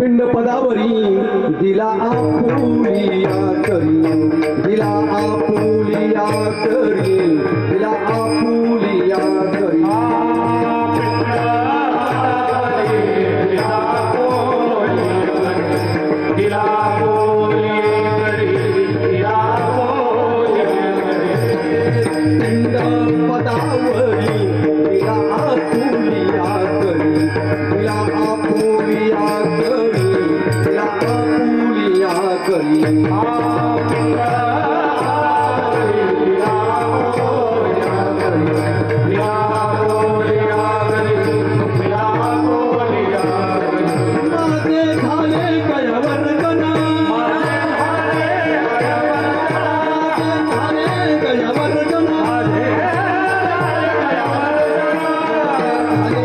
पिंड पदावरी दिला आपुलिया करी, दिला आपुलिया करी, दिला आपुलिया करी। पिंड पदावरी दिला आपुलिया करी, दिला आपुलिया करी, दिला आपुलिया करी। माझे झाले गयवर्गना, झाले गयवर्गना, झाले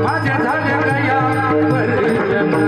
माझ्या झाल्या गया वर्जना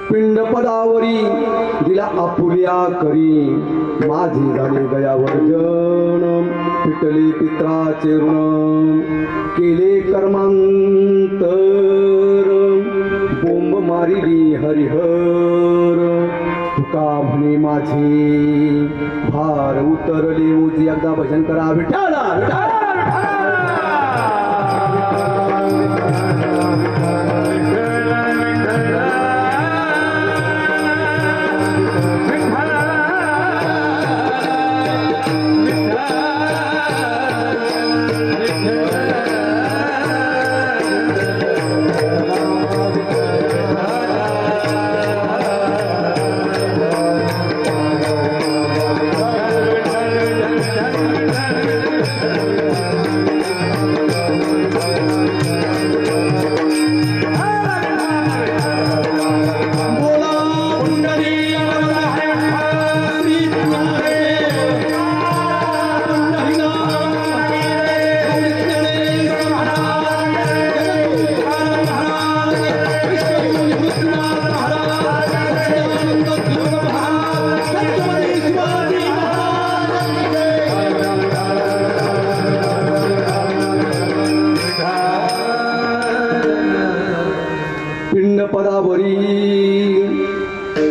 पिंडपदावरी दिला आपुल्या करी माझी झाले गयावर्जन पिटले पित्राचे ऋण केले कर्मांतर बोंब मारिली हरिहर तुका म्हणे माझे भार उतरले ओझी एकदा भजन करा विठ्ठला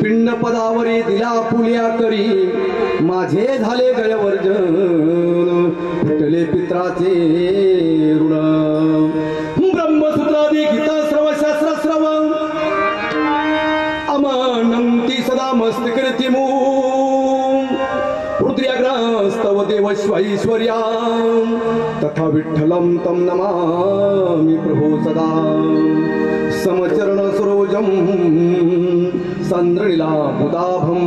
पिंडपदावरी दिला पुल्या करी माझे झाले गयवर्जन पिटले पित्राचे ऋण ब्रह्मसूत्रादी गीता श्रव शास्त्र श्रव अमानंती सदा मस्तकृती मू रुद्र्याग्रस्तव देवश्वैश्वर्या तथा विठ्ठलं तं नमामि प्रभो सदा समचरण सरोजम संद्रलीला बुदाभम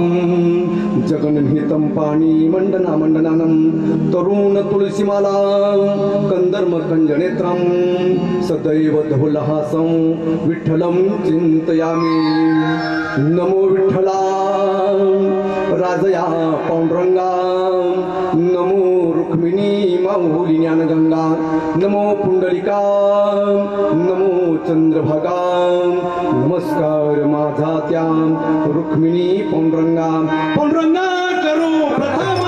जगन्निहितं पाणी मंडना मंडनानं तरुण तुलसीमाला कंदर्म कंजनेत्रं सदैव धवलहासं विठ्ठलं चिंतयामि नमो विठ्ठला राजया पांडुरंगा नमो रुक्मिणी माऊली ज्ञानगंगा नमो पुंडलिका नमो चंद्रभागा नमस्कार माझा त्या रुक्मिणी पांडुरंगा पांडुरंगा करू प्रथम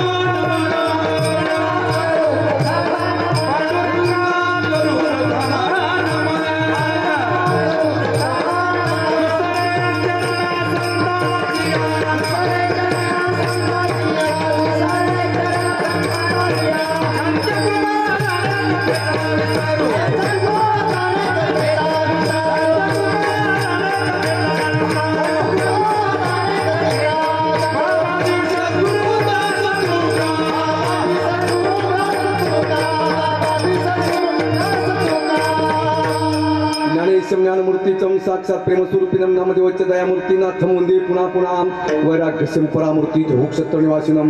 वैराग्यस्यं ज्ञानमूर्तिचं साक्षात् प्रेमस्वरूपिणं नामदेवस्य दयामूर्तिनाथं वन्दे पुनः पुनः वैराग्यस्यं परामूर्ति देहक्षेत्रनिवासिनं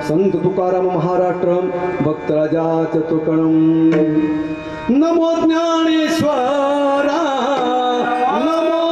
संत तुकाराम महाराष्ट्र भक्तराजाच तुकणं नमो ज्ञानेश्वरा नमो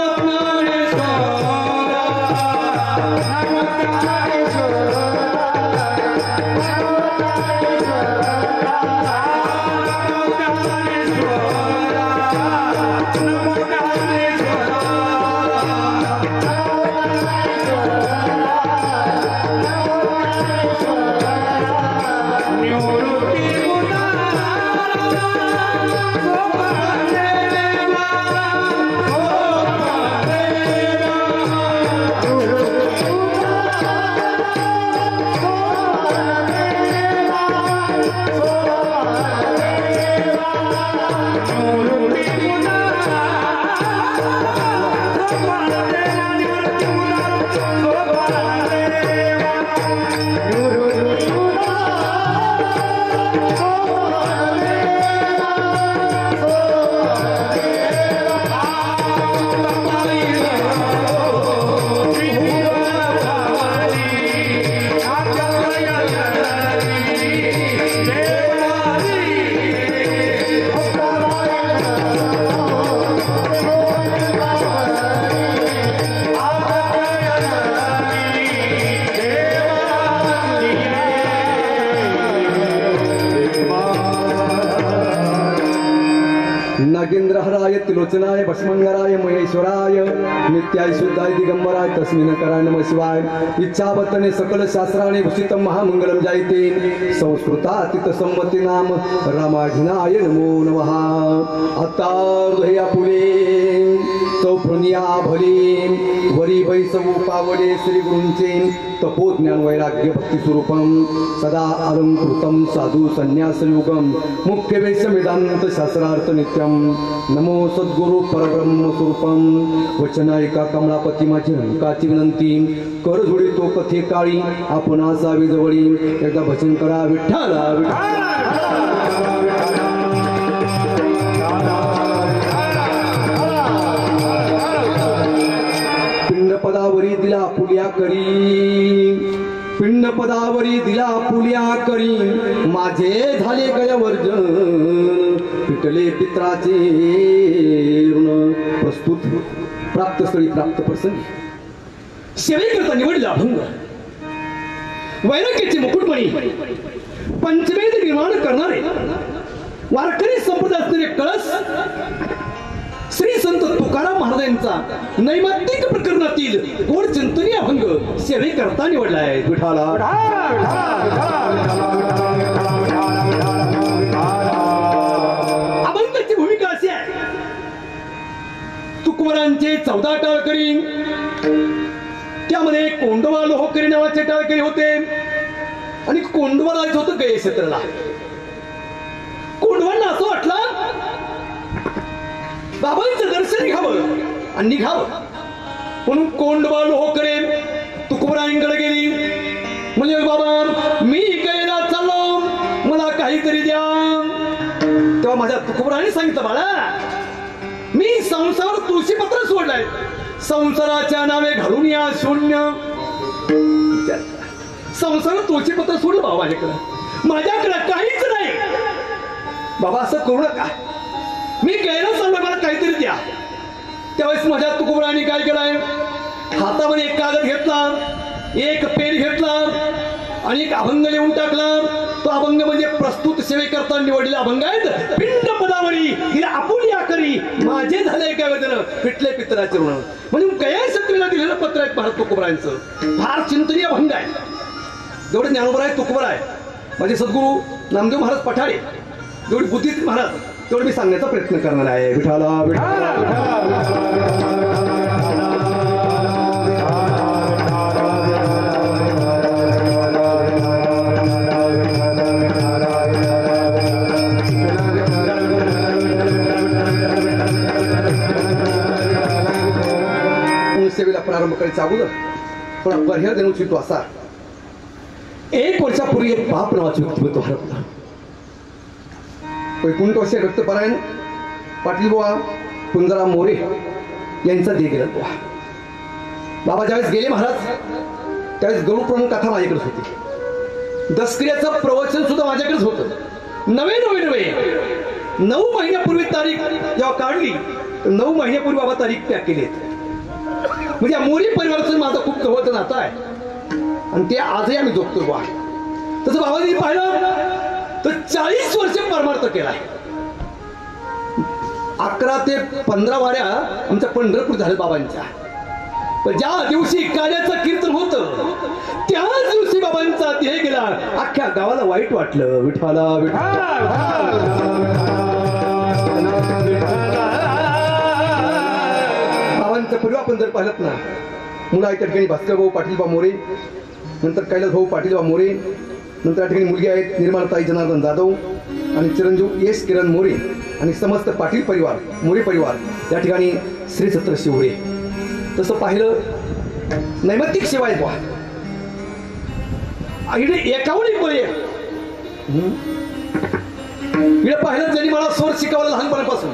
नागेंद्रहराय त्रिलोचनाय भस्मंगराय महेश्वराय नित्याय शुद्धाय दिगंबराय तस्मिन् कराय नमः शिवाय इच्छावतने सकल शास्त्राणे भूषितं महामंगलम जायते संस्कृतातीत संमती नाम रामाघिनाय नमो नमः आता हृदया फुले चौफनिया भले वरी वैसव पावडे श्री गुरूंचे तपोज्ञान वैराग्य भक्ती स्वरूपम सदा अलंकृतम साधु संन्यास युगम मुख्य वेश वेदांत शास्त्रार्थ नित्यम नमो सद्गुरु परब्रह्म स्वरूपम वचनायिका कमलापती माझी अंकाची विनंती कर जोडी तो कथे काळी आपण असावी जवळी एकदा भजन करा विठ्ठला पदावरी दिला पुल्या करी पिंड पदावरी दिला पुल्या करी माझे झाले गयवर्जन पिटले पित्राचे ऋण प्रस्तुत प्राप्त स्थळी प्राप्त प्रसंगी सेवेकरता निवडला अभंग वैराग्याचे मुकुटमणी पंचवेद निर्माण करणारे वारकरी संप्रदाय असणारे कळस श्री संत तुकाराम महाराजांचा नैमित्तिक प्रकरणातील गोड चिंतनी अभंग सेवेकरता निवडला आहे विठाला अभंगाची भूमिका अशी आहे तुकवरांचे 14 टाळकरी त्यामध्ये कोंडवा लोहकरी नावाचे टाळकरी होते आणि कोंडवा राहायचं होतं गये क्षेत्राला कोंडवांना असं वाटलं बाबांचं दर्शन घ्यावं आणि निघावं म्हणून कोंडवा लोहकरे तुकोबरायांकडे गेली म्हणजे बाबा मी गयला चाललो मला काहीतरी द्या तेव्हा माझ्या तुकोबराने सांगितलं बाळा मी संसार तुळशीपत्र सोडलाय संसाराच्या नावे घालून या शून्य संसार तुळशीपत्र सोडलं बाबा माझ्याकडं माझ्याकडं काहीच नाही बाबा असं करू नका मी गैरा चाललोय मला काहीतरी द्या त्यावेळेस माझ्या तुकोबराने काय केलंय हातावर एक कागद घेतला एक पेन घेतला आणि एक अभंग लिहून टाकला तो अभंग म्हणजे प्रस्तुत सेवेकरता निवडलेला अभंग आहेत पिंड पदावरी हिला आपुल्या करी माझे झाले एका वेदन पिटले पितराचे ऋण म्हणजे गया शत्रीला दिलेलं पत्र आहे महाराज तुकोबरायांचं फार चिंतनीय अभंग आहे जेवढे ज्ञानोबर आहे तुकोबर आहे माझे सद्गुरू नामदेव महाराज पठारे जेवढे बुद्धिस्ट महाराज तेवढं मी सांगण्याचा प्रयत्न करणार आहे विठाला सेवेला प्रारंभ करायचा अगोदर थोडा पर्याय देऊ इच्छितो असा 1 वर्षापूर्वी एक बाप नावाचे व्यक्तिमत्व हरपलं वैकुंठ असे रक्तपरायण पाटील बुवा कुंजाराम मोरे यांचा दे गेला. बाबा ज्यावेळेस गेले महाराज त्यावेळेस गरुड पुराण कथा माझ्याकडेच होती. दसक्रियाचं प्रवचन सुद्धा माझ्याकडेच होतं. नवे 9 महिन्यापूर्वी तारीख जेव्हा काढली 9 महिन्यापूर्वी बाबा तारीख पॅक केली. म्हणजे मोरी परिवाराचं माझं खूप जवळचं नातं आहे आणि ते आजही आम्ही जगतो. बा तसं बाबांनी पाहिलं तर 40 वर्ष परमार्थ केलाय. 11 ते 15 वाऱ्या आमच्या पंढरपूर झाल्या बाबांच्या. पण ज्या दिवशी काल्याचं कीर्तन होतं त्याच दिवशी बाबांचा देह गेला. अख्ख्या गावाला वाईट वाटलं. विठ्ठला बाबांचा परिवार आपण जर पाहिलं ना, मुलं आहेत त्या ठिकाणी भास्कर भाऊ पाटीलबा मोरे, नंतर कैलास भाऊ पाटीलबा मोरे, नंतर त्या ठिकाणी मुलगी आहेत निर्मलाताई जनार्दन जाधव आणि चिरंजीव एस किरण मोरे आणि समस्त पाटील परिवार मोरे परिवार या ठिकाणी श्री छत्र शिवरे. तसं पाहिलं नैमित्तिक सेवा आहे. इकडे एकावन्न मुळे इकडे पाहिलं ज्यांनी मला स्वर शिकवलं लहानपणापासून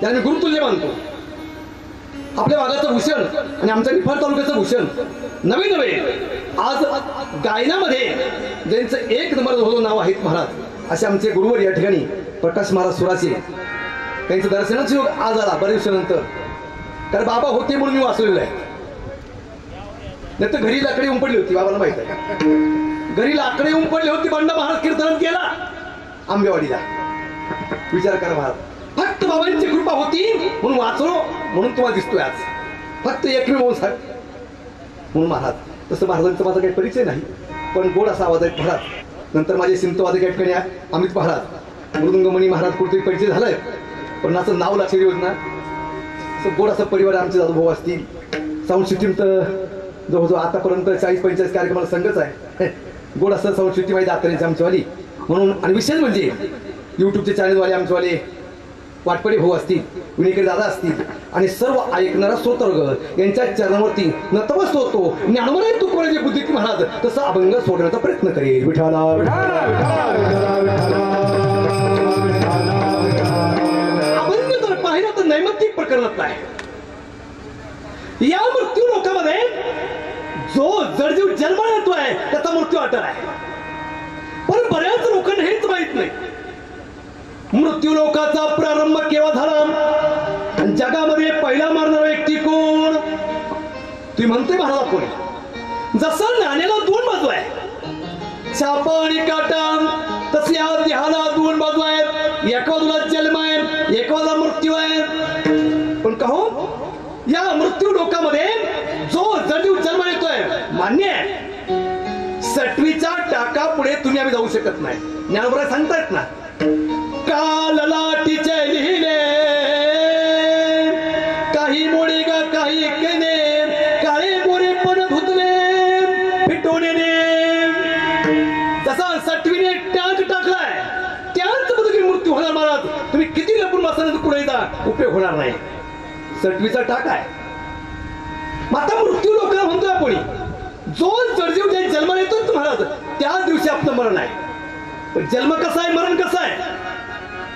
त्याने गुरुतुल्य मानतो. आपल्या भागाचं भूषण आणि आमच्या निफाड तालुक्याचं भूषण नवे आज गायनामध्ये ज्यांचं 1 नंबर होतो नाव आहेत महाराज असे आमचे गुरुवर या ठिकाणी प्रकाश महाराज सुराचे. त्यांचं दर्शनाचा योग आज आला बरेच वर्षानंतर. कारण बाबा होते म्हणून मी वाचलेलं आहे. नाही तर घरी लाकडे उमपडली होती. बाबाला माहित आहे घरी लाकडे उमपडली होती. बंडा महाराज कीर्तन केला आंबेवाडीला. विचार करा महाराज फक्त बाबांची कृपा होती म्हणून वाचलो म्हणून तुम्हाला दिसतोय आज. फक्त एकमेव म्हणून महाराज. तसं महाराजांचा माझा काही परिचय नाही पण गोड असा आवाज आहे महाराज. नंतर माझे सिंतवादक या ठिकाणी अमित महाराज मृदुंगमणी महाराज कुठेतरी परिचय झालाय पण असं नाव लक्षात येऊ ना. गोड असा परिवार आमचे जाधवभाऊ असतील. साऊंड सिस्टीम तर जवळजवळ आतापर्यंत 40-45 कार्यक्रमाला संघच आहे. गोड असं साऊंड सिस्टीम आहे दाताऱ्यांची आमच्यावाली म्हणून. आणि विशेष म्हणजे युट्यूबचे चॅनलवाले आमच्यावाले वाटपडे भाऊ असतील, विनेकर दादा असतील आणि सर्व ऐकणारा श्रोतवर्ग यांच्या चरणावरती नतमस्त होतो. ज्ञानवंत तुकोबाराजे बुद्धिक महाराज तसा अभंग सोडण्याचा प्रयत्न करेल. विठाला अभंग तर पाहिलं तर नैमित्तिक प्रकरणात आहे. या मृत्यू लोकांमध्ये जो जडजीव जन्माला येतोय त्याचा मृत्यू अटळ आहे. पण बऱ्याच लोकांना हेच माहित नाही मृत्यू लोकाचा प्रारंभ केव्हा झाला. जगामध्ये पहिला मारणारा व्यक्ती कोण तुम्ही म्हणते महाराज कोणी. जसं नाण्याला 2 बाजू आहे छापा आणि काटा तसे या देहाला 2 बाजू आहेत. एका बाजूला जन्म आहे एका बाजूला मृत्यू आहे. पण का हो या मृत्यू लोकामध्ये जो जडीव जन्म येतोय मान्य आहे. सटवीचा टाका पुढे तुम्ही आम्ही जाऊ शकत नाही. ज्ञानोबा सांगतायत ना काल लाटीचे लिहिले काही मोडे गा काही केने काळे मोरे पण धुतले फिटवणे. तसा सटवीने टाक टाकलाय त्याच पद्धतीने मृत्यू होणार महाराज. तुम्ही किती लपून बसण्याचा पुढे उपयोग होणार नाही. सटवीचा टाक आहे. आता मृत्यू लोकांना म्हणतो आपण जो जडजीव ज्या जन्माला येतो महाराज त्याच दिवशी आपलं मरण आहे. पण जन्म कसा आहे मरण कसं आहे.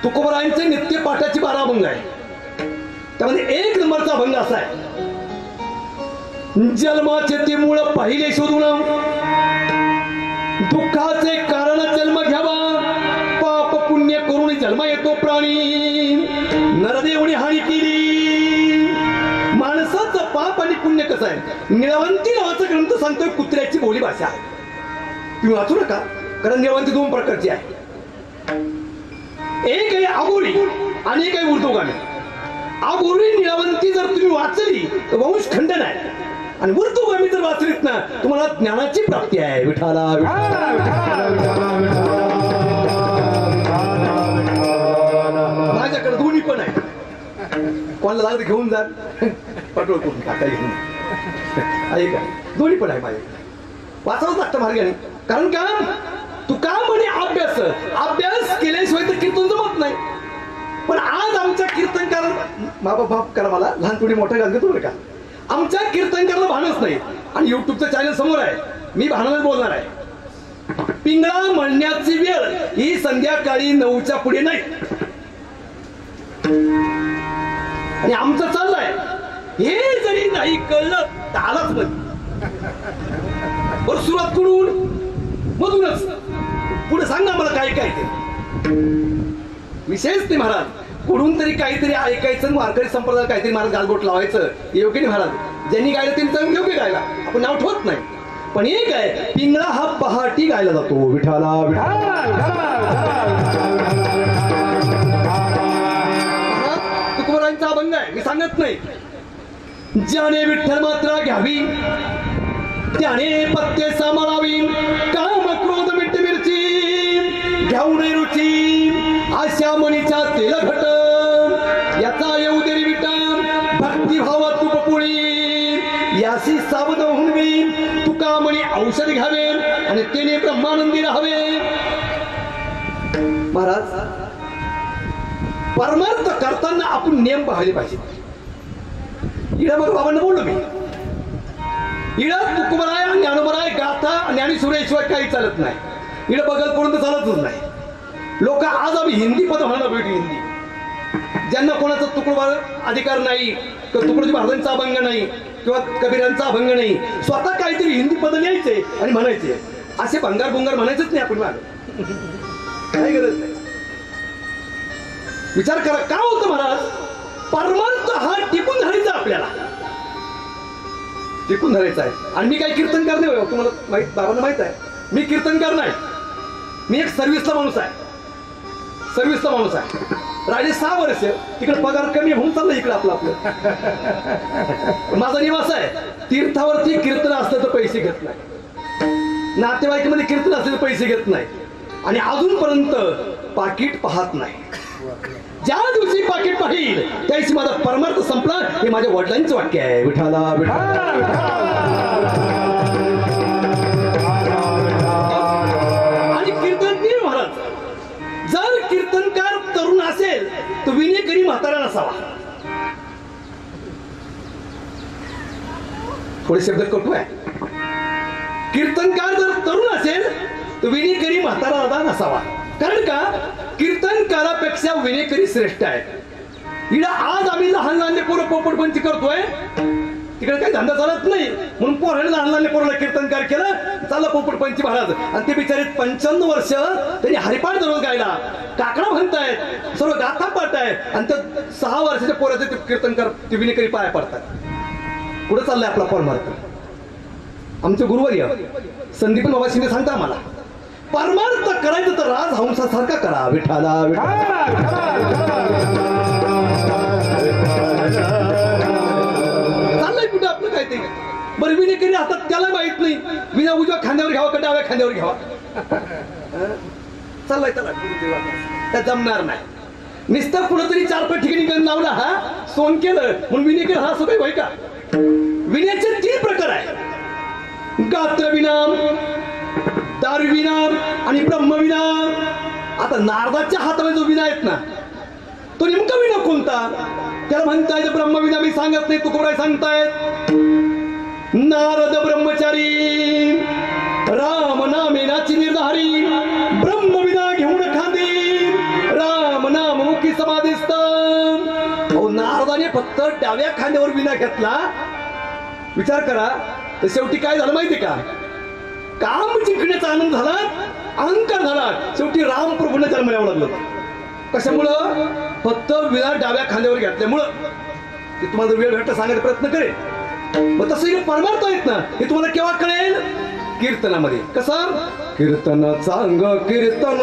तुकोबारायांचे नित्य पाठाची 12 अभंग आहे. त्यामध्ये 1 नंबरचा अभंग असा आहे जन्माचे ते मूळ पाहिले शोधून दुःखाचे कारण जन्म घ्यावा पाप पुण्य करून जन्म येतो प्राणी नरदेवने हानी केली. माणसाचं पाप आणि पुण्य कसं आहे. निळवंती नावाचा ग्रंथ सांगतोय कुत्र्याची बोली भाषा. तुम्ही वाचू नका कारण निळवंती 2 प्रकारची आहे. एक आहे आगोरी आणि एक आहे ऊर्ध्वगामी. आगोरी निळवंती जर तुम्ही वाचली तर वंश खंडन आहे आणि ऊर्ध्वगामी जर वाचलीत ना तुम्हाला ज्ञानाची प्राप्ती आहे. विठाला माझ्याकडे दोन्ही पण आहे. कोणाला लागलं घेऊन जा पेट्रोल करून टाका घेऊन ऐका दोन्ही पण आहे माझ्याकडे. वाचावंच लागतं मार्गाने. कारण का तू का म्हणे अभ्यास केल्याशिवाय तर कीर्तन जमत नाही. पण आज आमच्या कीर्तनकार माफ करा मला लहानपणी मोठा घाल देतो बरं का. आमच्या कीर्तनकारला भानच नाही आणि युट्यूबचं चॅनल समोर आहे. मी भानाने बोलणार आहे. पिंगळा म्हणण्याची वेळ ही संध्याकाळी 9च्या पुढे नाही. आणि आमचं चाललंय हे जरी नाही कळलं तर आलाच मध्ये बरं सुरुवात करून मधूनच पुढे सांग ना मला काय काय ते विशेष ते महाराज कुठून तरी काहीतरी ऐकायचं वारकरी संप्रदाय काहीतरी महाराज गालबोट लावायचं योग्य नाही महाराज ज्यांनी गायलं त्यांनी योग्य गायला आपण नाव ठेवत नाही पण एक आहे पिंगळा हा पहाटी गायला जातो विठाला तुकोबारायांचा अभंग आहे मी सांगत नाही ज्याने विठ्ठल मात्रा घ्यावी त्याने पत्ते सांभाळावी काम क्रोध मिठ मिरची घेऊन रुची आशा मनीचा तेल घट याचा येऊ देरी विटा भक्तिभावा तुप पुळी याशी सावध होऊन मी तुका म्हणी औषध घ्यावे आणि त्याने ब्रह्मानंदी राहावे महाराज परमार्थ करताना आपण नियम पाहिले पाहिजे इडा मग बाबांना बोललो मी इडा तुकोबाराय ज्ञानोबाराय गाथा ज्ञानेश्वराशिवाय काही चालत नाही इडा बगल पडून तर चालतच नाही लोक आज आम्ही हिंदी पद म्हणायला भेटू हिंदी ज्यांना कोणाचा तुकडोबार अधिकार नाही किंवा तुकडोजी महाराजांचा अभंग नाही किंवा कबीरांचा अभंग नाही स्वतः काहीतरी हिंदी पद लिहायचे आणि म्हणायचे असे भंगार भुंगार म्हणायचंच नाही आपण माग काही गरज नाही विचार करा का होतं महाराज परमार्थ हा टिकून धरायचा आपल्याला टिकून धरायचा आहे आणि मी काही कीर्तनकार नाही तुम्हाला माहित बाबांना माहित आहे मी कीर्तनकार नाही मी एक सर्व्हिसला माणूस आहे राहिले 6 वर्ष तिकडे पगार कमी होऊन चाललं इकडे आपलं माझा निवास आहे तीर्थावरती कीर्तन असलं तर पैसे घेत नाही नातेवाईकामध्ये कीर्तन असलं तर पैसे घेत नाही आणि अजूनपर्यंत पाकिट पाहत नाही ज्या दिवशी पाकिट पाहिल त्या दिवशी माझा परमार्थ संपला हे माझ्या वडिलांचं वाक्य आहे विठाला आणि कीर्तनवीर महाराज जर कीर्तनकार तरुण असेल तर विनेकरी म्हातारा नसावा थोडे शब्द कटू आहे कीर्तनकार जर तरुण असेल तर विनेकरी म्हातारा नसावा कारण का कीर्तनकारापेक्षा विनेकरी श्रेष्ठ आहे इकडे आज आम्ही लहान लहान पोरं पोपटपंची करतोय तिकडे काही धंदा चालत नाही म्हणून पोराने लहान लहान पोराला कीर्तनकार केलं चालला पोपटपंची महाराज आणि ते बिचारे 95 वर्ष त्यांनी हरिपाठ दररोज गायला काकडा म्हणतायत सर्व गाथा पाडतायत आणि त्या 6 वर्षाच्या पोराचे ते कीर्तनकार ते विनेकरी पाया पडतात पुढे चाललाय आपला परमार्थ आमचे गुरुवर्य संदीपन बाबा शिंदे सांगता आम्हाला परमार्थ करायचं तर राजहंसासारखा करा विठाला चाललंय कुठे आपलं काय ते बरं विनेकरी आता त्याला माहित नाही विना उजव्या खांद्यावर घ्यावा का डाव्या खांद्यावर घ्यावा चाललाय त्याला त्या जमणार नाही नुसतं कुठंतरी 4-5 ठिकाणी गण लावला हा सोन केलं म्हणून विनेकर हा असं काही होय का विण्याचे 3 प्रकार आहे गात्र विनाम दारुविना आणि ब्रह्मविना आता नारदाच्या हातामध्ये जो विना आहेत ना तो नेमका विना कोणता त्याला म्हणतायत ब्रह्मविना मी सांगत नाही तुकोबाराय सांगतायत नारद ब्रह्मचारी राम नामेनाची निर्धारी ब्रह्मविना घेऊन खांदी राम नाम मुखी समाधिस्थ नारदाने फक्त डाव्या खांद्यावर विना घेतला विचार करा तर शेवटी काय झालं माहितीये का काम जिंकण्याचा आनंद झाला अहंकार झाला शेवटी राम प्रभूने जन्म यावं लागलं कशामुळं फक्त विना डाव्या खांद्यावर घेतल्यामुळं ते तुम्हाला वेळ भेटत सांगायचा प्रयत्न करेल मग तसं हे परमार्थ आहेत ना हे तुम्हाला केव्हा कळेल कीर्तनामध्ये कसं कीर्तन चांग कीर्तन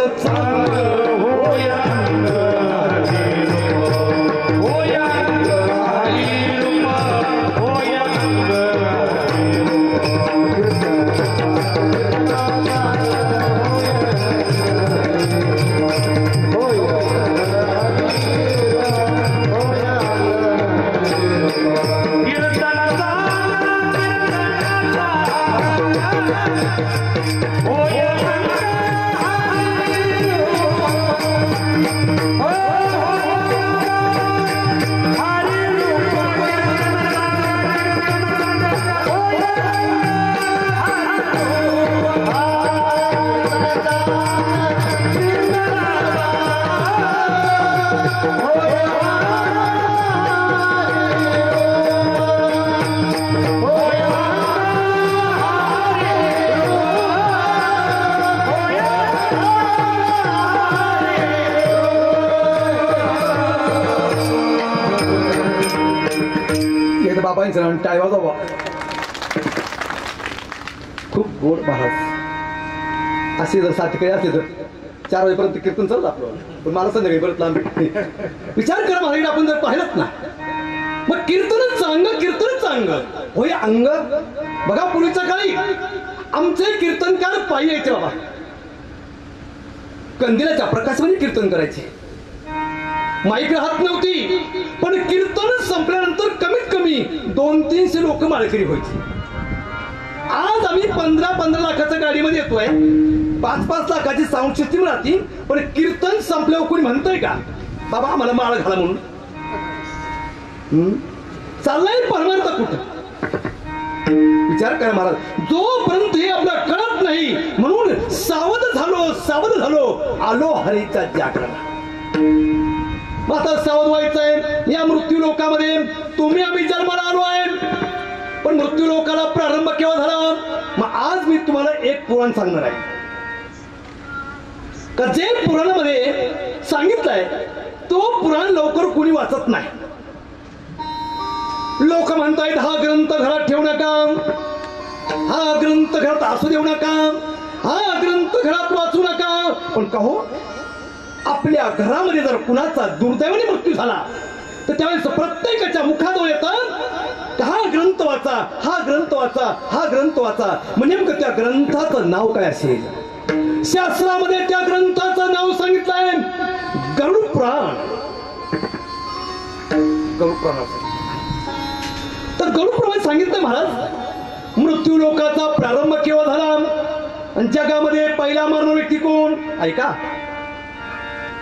टाळ्यांचा आणि टाळी वाजवा. खूप गोड महाराज. असे जर 7 कडे असले तर 4 वाजेपर्यंत कीर्तन चालत आपलं, पण मला संध्याकाळी परत लांब. विचार कर महाराज, आपण जर पाहिलंच ना, मग कीर्तनच चांगलं होय अंग. बघा पूर्वीच्या काळी आमचे कीर्तनकार पायी यायचे बाबा, कंदिलाच्या प्रकाशामध्ये कीर्तन करायचे. माईक हात नव्हती, पण कीर्तन संपल्यानंतर कमीत कमी 200-300 लोक माळकरी व्हायची. आज आम्ही 15-15 लाखाच्या गाडीमध्ये येतोय, 5-5 लाखाची साऊंड सिस्टीम राहते, पण कीर्तन संपल्यावर कोणी म्हणतंय का बाबा आम्हाला माळ घाला म्हणून? चाललाय परमार्थ कुठं? विचार करा महाराज. जोपर्यंत हे आपल्याला कळत नाही, म्हणून सावध झालो आलो हरीचा जागरण. आता सावध व्हायचंय. या मृत्यू लोकामध्ये तुम्ही आम्ही जन्माला आलो आहे, पण मृत्यू लोकाला प्रारंभ केव्हा झाला? मग आज मी तुम्हाला एक पुराण सांगणार आहे का जे पुराणामध्ये सांगितलंय तो पुराण लवकर कोणी वाचत नाही. लोक म्हणतायत हा ग्रंथ घरात ठेवू नका, हा ग्रंथ घरात असू देऊ नका, हा ग्रंथ घरात वाचू नका. पण का हो, आपल्या घरामध्ये जर कुणाचा दुर्दैवाने मृत्यू झाला तर त्यावेळेस प्रत्येकाच्या मुखात येतात हा ग्रंथ वाचा, हा ग्रंथ वाचा, हा ग्रंथ वाचा. म्हणजे नेमकं त्या ग्रंथाचं नाव काय असेल? शास्त्रामध्ये त्या ग्रंथाचं नाव सांगितलंय गरुड पुराण. गरुड पुराण तर गरुड पुराण सांगितलं महाराज मृत्यू लोकाचा प्रारंभ केव्हा झाला आणि जगामध्ये पहिला मरणारा व्यक्ती कोण? ऐका,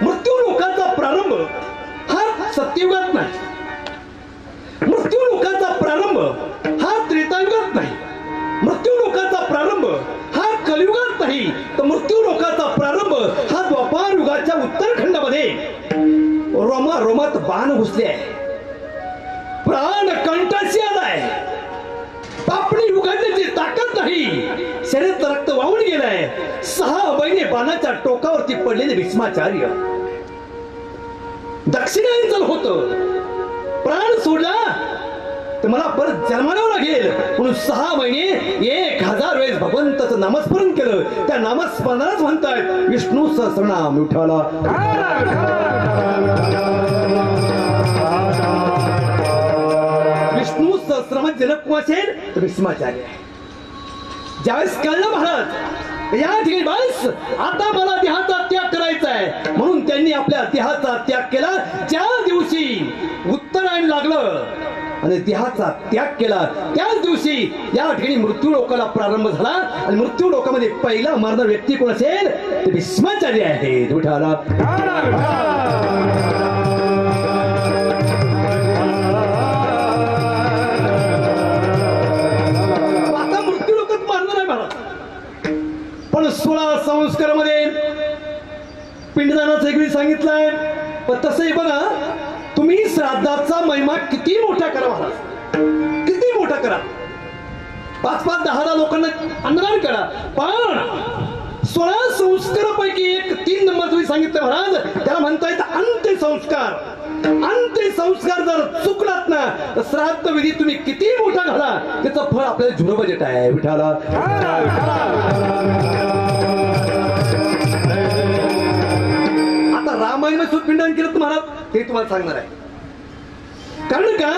मृत्यू लोकाचा प्रारंभ हा सत्ययुगात नाही, मृत्यू लोकाचा प्रारंभ हा त्रेतायुगात नाही, मृत्यू लोकाचा प्रारंभ हा कलियुगात नाही, तर मृत्यू लोकाचा प्रारंभ हा द्वापार युगाच्या उत्तरखंडामध्ये रोमात बाण घुसले आहे, प्राण कंठाशी आलाय, पापणी युगाची ताकद नाही, शरीरात रक्त वाहून गेलाय. 6 महिने बाणाच्या टोकावरती पडलेले भीष्माचार्य दक्षिणायन होत, प्राण सोडला तर मला परत जन्मावं लागेल म्हणून 6 महिने 1000 वेळेस भगवंताचं नामस्मरण केलं. त्या नामस्मरणालाच म्हणतात विष्णू सहस्रनाम विठ्ठला. विष्णू सहस्रनाम जनक असेल तर भीष्माचार्य. ज्यावेळेस कळलं महाराज या ठिकाणी बस आता मला देहाचा त्याग करायचा आहे, म्हणून त्यांनी आपल्या देहाचा त्याग केला. ज्या दिवशी उत्तरायण लागलं आणि देहाचा त्याग केला त्याच दिवशी या ठिकाणी मृत्यू लोकाला प्रारंभ झाला. आणि मृत्यू लोकामध्ये पहिला मरणारा व्यक्ती कोण असेल ते भीष्माचार्य आहेत. विठ्ठला. आता मृत्यू लोकात मारणार आहे महाराज, पण 16 संस्कारामध्ये पिंडदानाचं एक सांगितलंय. पण तसंही बघा तुम्ही श्राद्धाचा महिमा किती मोठा करा महाराज, किती मोठा करा, 5-5, 10 लोकांना अन्नदान करा. पण 16 संस्कारापैकी एक 3 नंबर तुम्ही सांगितलं महाराज, त्याला म्हणता येतं अंत्यसंस्कार. अंत्यसंस्कार जर चुकलात ना तर श्राद्ध विधी तुम्ही किती मोठा घाला त्याचं फळ आपल्याला झुरो बजेट आहे. विठाला. आता रामायण पिंडदान केलं तुम्हाला ते तुम्हाला सांगणार आहे. कारण का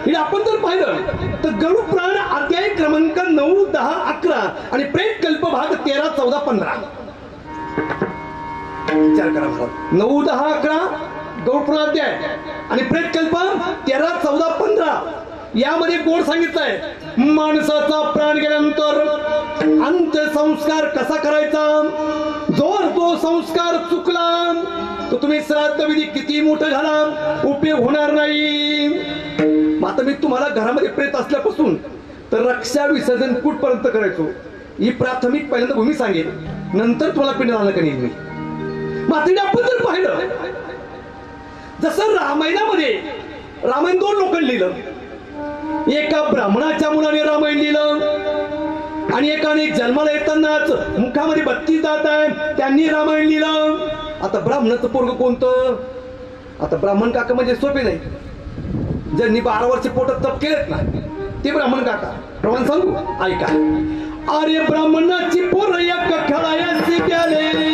हे आपण जर पाहिलं तर गरुड पुराण अध्याय क्रमांक 9, 10, 11 आणि प्रेत कल्प भाग 13, 14, 15 विचार करा महाराज. 9, 10, 11 गरुड पुराण अध्याय आणि प्रेत कल्प 13, 14, 15 यामध्ये गोड सांगितलंय माणसाचा प्राण गेल्यानंतर अंत्यसंस्कार कसा करायचा. जर तो संस्कार चुकला तर तुम्ही श्राद्ध विधी किती मोठं झाला उपयोग होणार नाही. आता मी तुम्हाला घरामध्ये प्रेत असल्यापासून तर रक्षा विसर्जन कुठपर्यंत करायचो ही प्राथमिक पहिल्यांदा भूमी सांगेल, नंतर तुम्हाला पिंडदान करेल मी. मात्र आपण जर पाहिलं जसं रामायणामध्ये रामायण 2 लोकांनी लिहिलं, एका ब्राह्मणाच्या मुलाने रामायण लिहिलं आणि एकाने जन्माला येतानाच मुखामध्ये 32 दात आहे त्यांनी रामायण लिहिलं. आता ब्राह्मणाचं पोरग कोणतं? आता ब्राह्मण काका म्हणजे सोपे नाही, ज्यांनी 12 वर्ष पोटात तप केलेत ना ते ब्राह्मण काका प्रमाण सांगू ऐका. अरे ब्राह्मणाची पोर एक खेळायची गेले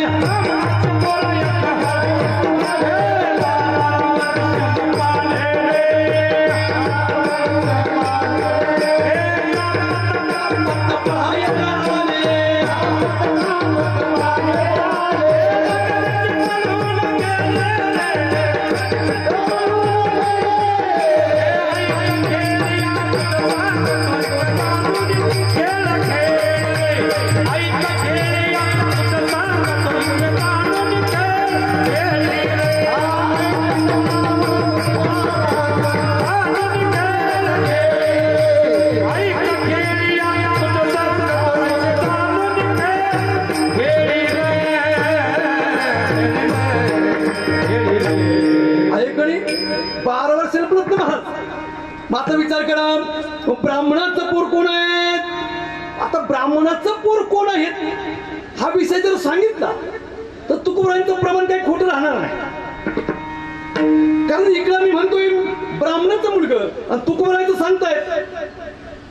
आता विचार करा ब्राह्मणाचं पोर कोण आहे. आता ब्राह्मणाचं पोर कोण आहे हा विषय जर सांगितला तर तुकोबारायांचं प्रमाण काही खोटं राहणार नाही. कारण इकडे मी म्हणतोय ब्राह्मणाचं मुलगा आणि तुकोबारायांचं सांगतायत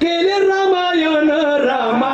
केले रामायण रामा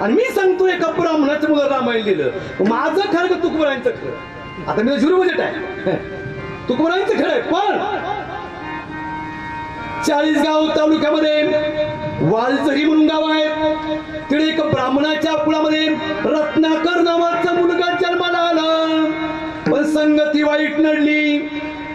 आणि मी सांगतो एका ब्राह्मणाच्या मुलाला रामायण लिहिलं माझं खरं का तुकोबारायांचं खरं. आता मी झिरो बजेट आहे तुकोबारायांचं खरं आहे. पण 40गाव तालुक्यामध्ये वालझरी म्हणून गाव आहे तिथे एक ब्राह्मणाच्या कुळामध्ये रत्नाकर नावाचा मुलगा जन्माला आला. पण संगती वाईट नडली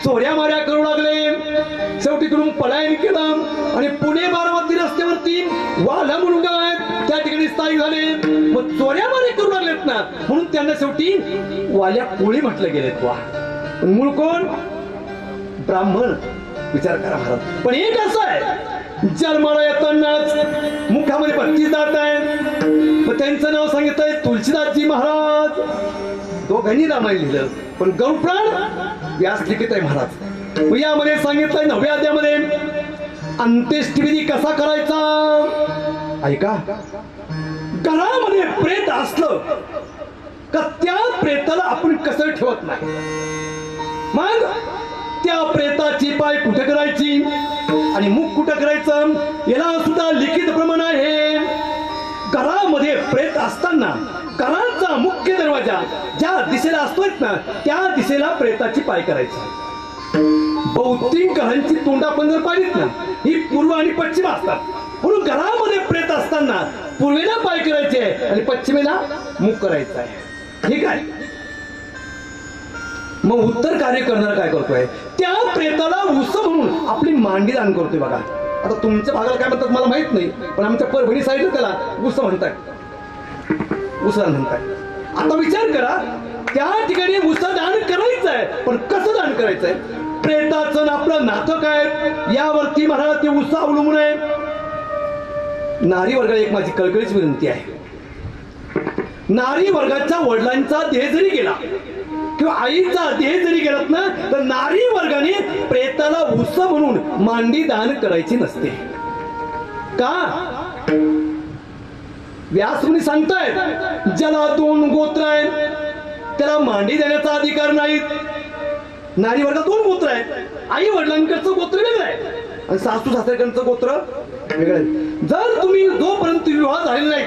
चोऱ्या माऱ्या करू लागले शेवटी तिकडून पलायन केलं आणि पुणे बारामती रस्त्यावरती वाला म्हणून गाव आहे त्या ठिकाणी स्थायिक झाले. मग चोऱ्या मारे करू लागलेत ना म्हणून त्यांना शेवटी वाल्या कोळी म्हटलं गेलेत. वा मूळ कोण ब्राह्मण विचार करा महाराज. पण एक असं आहे जन्माला येतानाच मुखामध्ये 32 दात आहे. मग त्यांचं नाव सांगितलंय तुलसीदासजी महाराज. दोघांनी रामायण लिहिलं पण गरुडपुराण व्यास लिखित आहे महाराज. मग यामध्ये सांगितलंय 9व्या अध्यायामध्ये अंत्येष्टिविधी कसा करायचा ऐका. घरामध्ये प्रेत असलं का त्या प्रेताला आपण कसं ठेवत नाही. मग त्या प्रेताची पाय कुठे करायची आणि मुख कुठं करायचं याला सुद्धा लिखित प्रमाण आहे. घरामध्ये प्रेत असताना घराचा मुख्य दरवाजा ज्या दिशेला असतोय ना त्या दिशेला प्रेताची पाय करायची. बहुतेक घरांची तोंड आपण जर पाहिलीत ना ही पूर्व आणि पश्चिम असतात. म्हणून घरामध्ये प्रेत असताना पूर्वेला पाय करायचे आणि पश्चिमेला मुख करायचं आहे. ठीक आहे. मग उत्तर कार्य करणारा काय करतोय त्या प्रेताला उस म्हणून आपली मांडी दान करतोय. बघा आता तुमच्या भागाला काय म्हणतात मला माहित नाही पण आमच्या परभणी साईडला त्याला उस म्हणतात उसदान म्हणतात. आता विचार करा त्या ठिकाणी उसदान करायचं आहे पण कसं दान करायचंय. प्रेताचं आपलं नातं काय यावरती महाराज ते उत्साह अवलंबून आहे. नारी वर्गाला एक माझी कळकळीची विनंती आहे. नारी वर्गाच्या वडिलांचा देह जरी गेला किंवा आईचा देह जरी गेलात ना तर नारी वर्गाने प्रेताला उत्सव म्हणून मांडी दान करायची नसते. का व्यासमुनी सांगतायत ज्याला 2 गोत्र आहेत त्याला मांडी देण्याचा अधिकार नाही. नारी वर्गात 2 गोत्र आहेत. आई वडिलांकडचं गोत्र वेगळं आहे आणि सासू सासऱ्यांकडचं गोत्र वेगळं आहे. जर तुम्ही जोपर्यंत विवाह झालेला नाही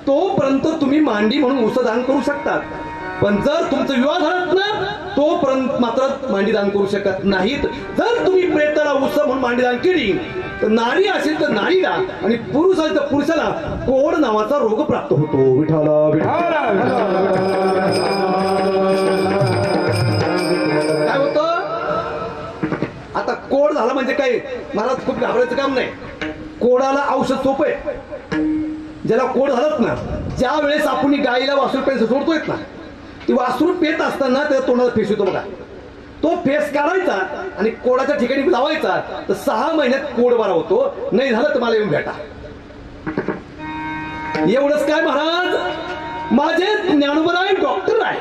तोपर्यंत तुम्ही मांडी म्हणून उसदान करू शकता. पण जर तुमचा विवाह झालात ना तोपर्यंत मात्र मांडीदान करू शकत नाहीत. जर तुम्ही प्रेताला उस म्हणून मांडीदान केली तर नारी असेल तर नारीला आणि पुरुष असेल तर पुरुषाला कोड नावाचा रोग प्राप्त होतो. विठाला काय होतं आता कोड झाला म्हणजे काय महाराज खूप घाबरायचं काम नाही. कोडाला औषध सोपं आहे. ज्याला कोड झालंच ना ज्या वेळेस आपण गाईला वासरू पेस सोडतोय ना ती वासरू पेत असताना त्याच्या तोंडाला फेस येतो बघा. तो फेस काढायचा आणि कोडाच्या ठिकाणी लावायचा तर 6 महिन्यात कोड बरा होतो. नाही झालं तर मला येऊन भेटा. एवढंच काय महाराज माझे ज्ञानोबराय डॉक्टर आहे.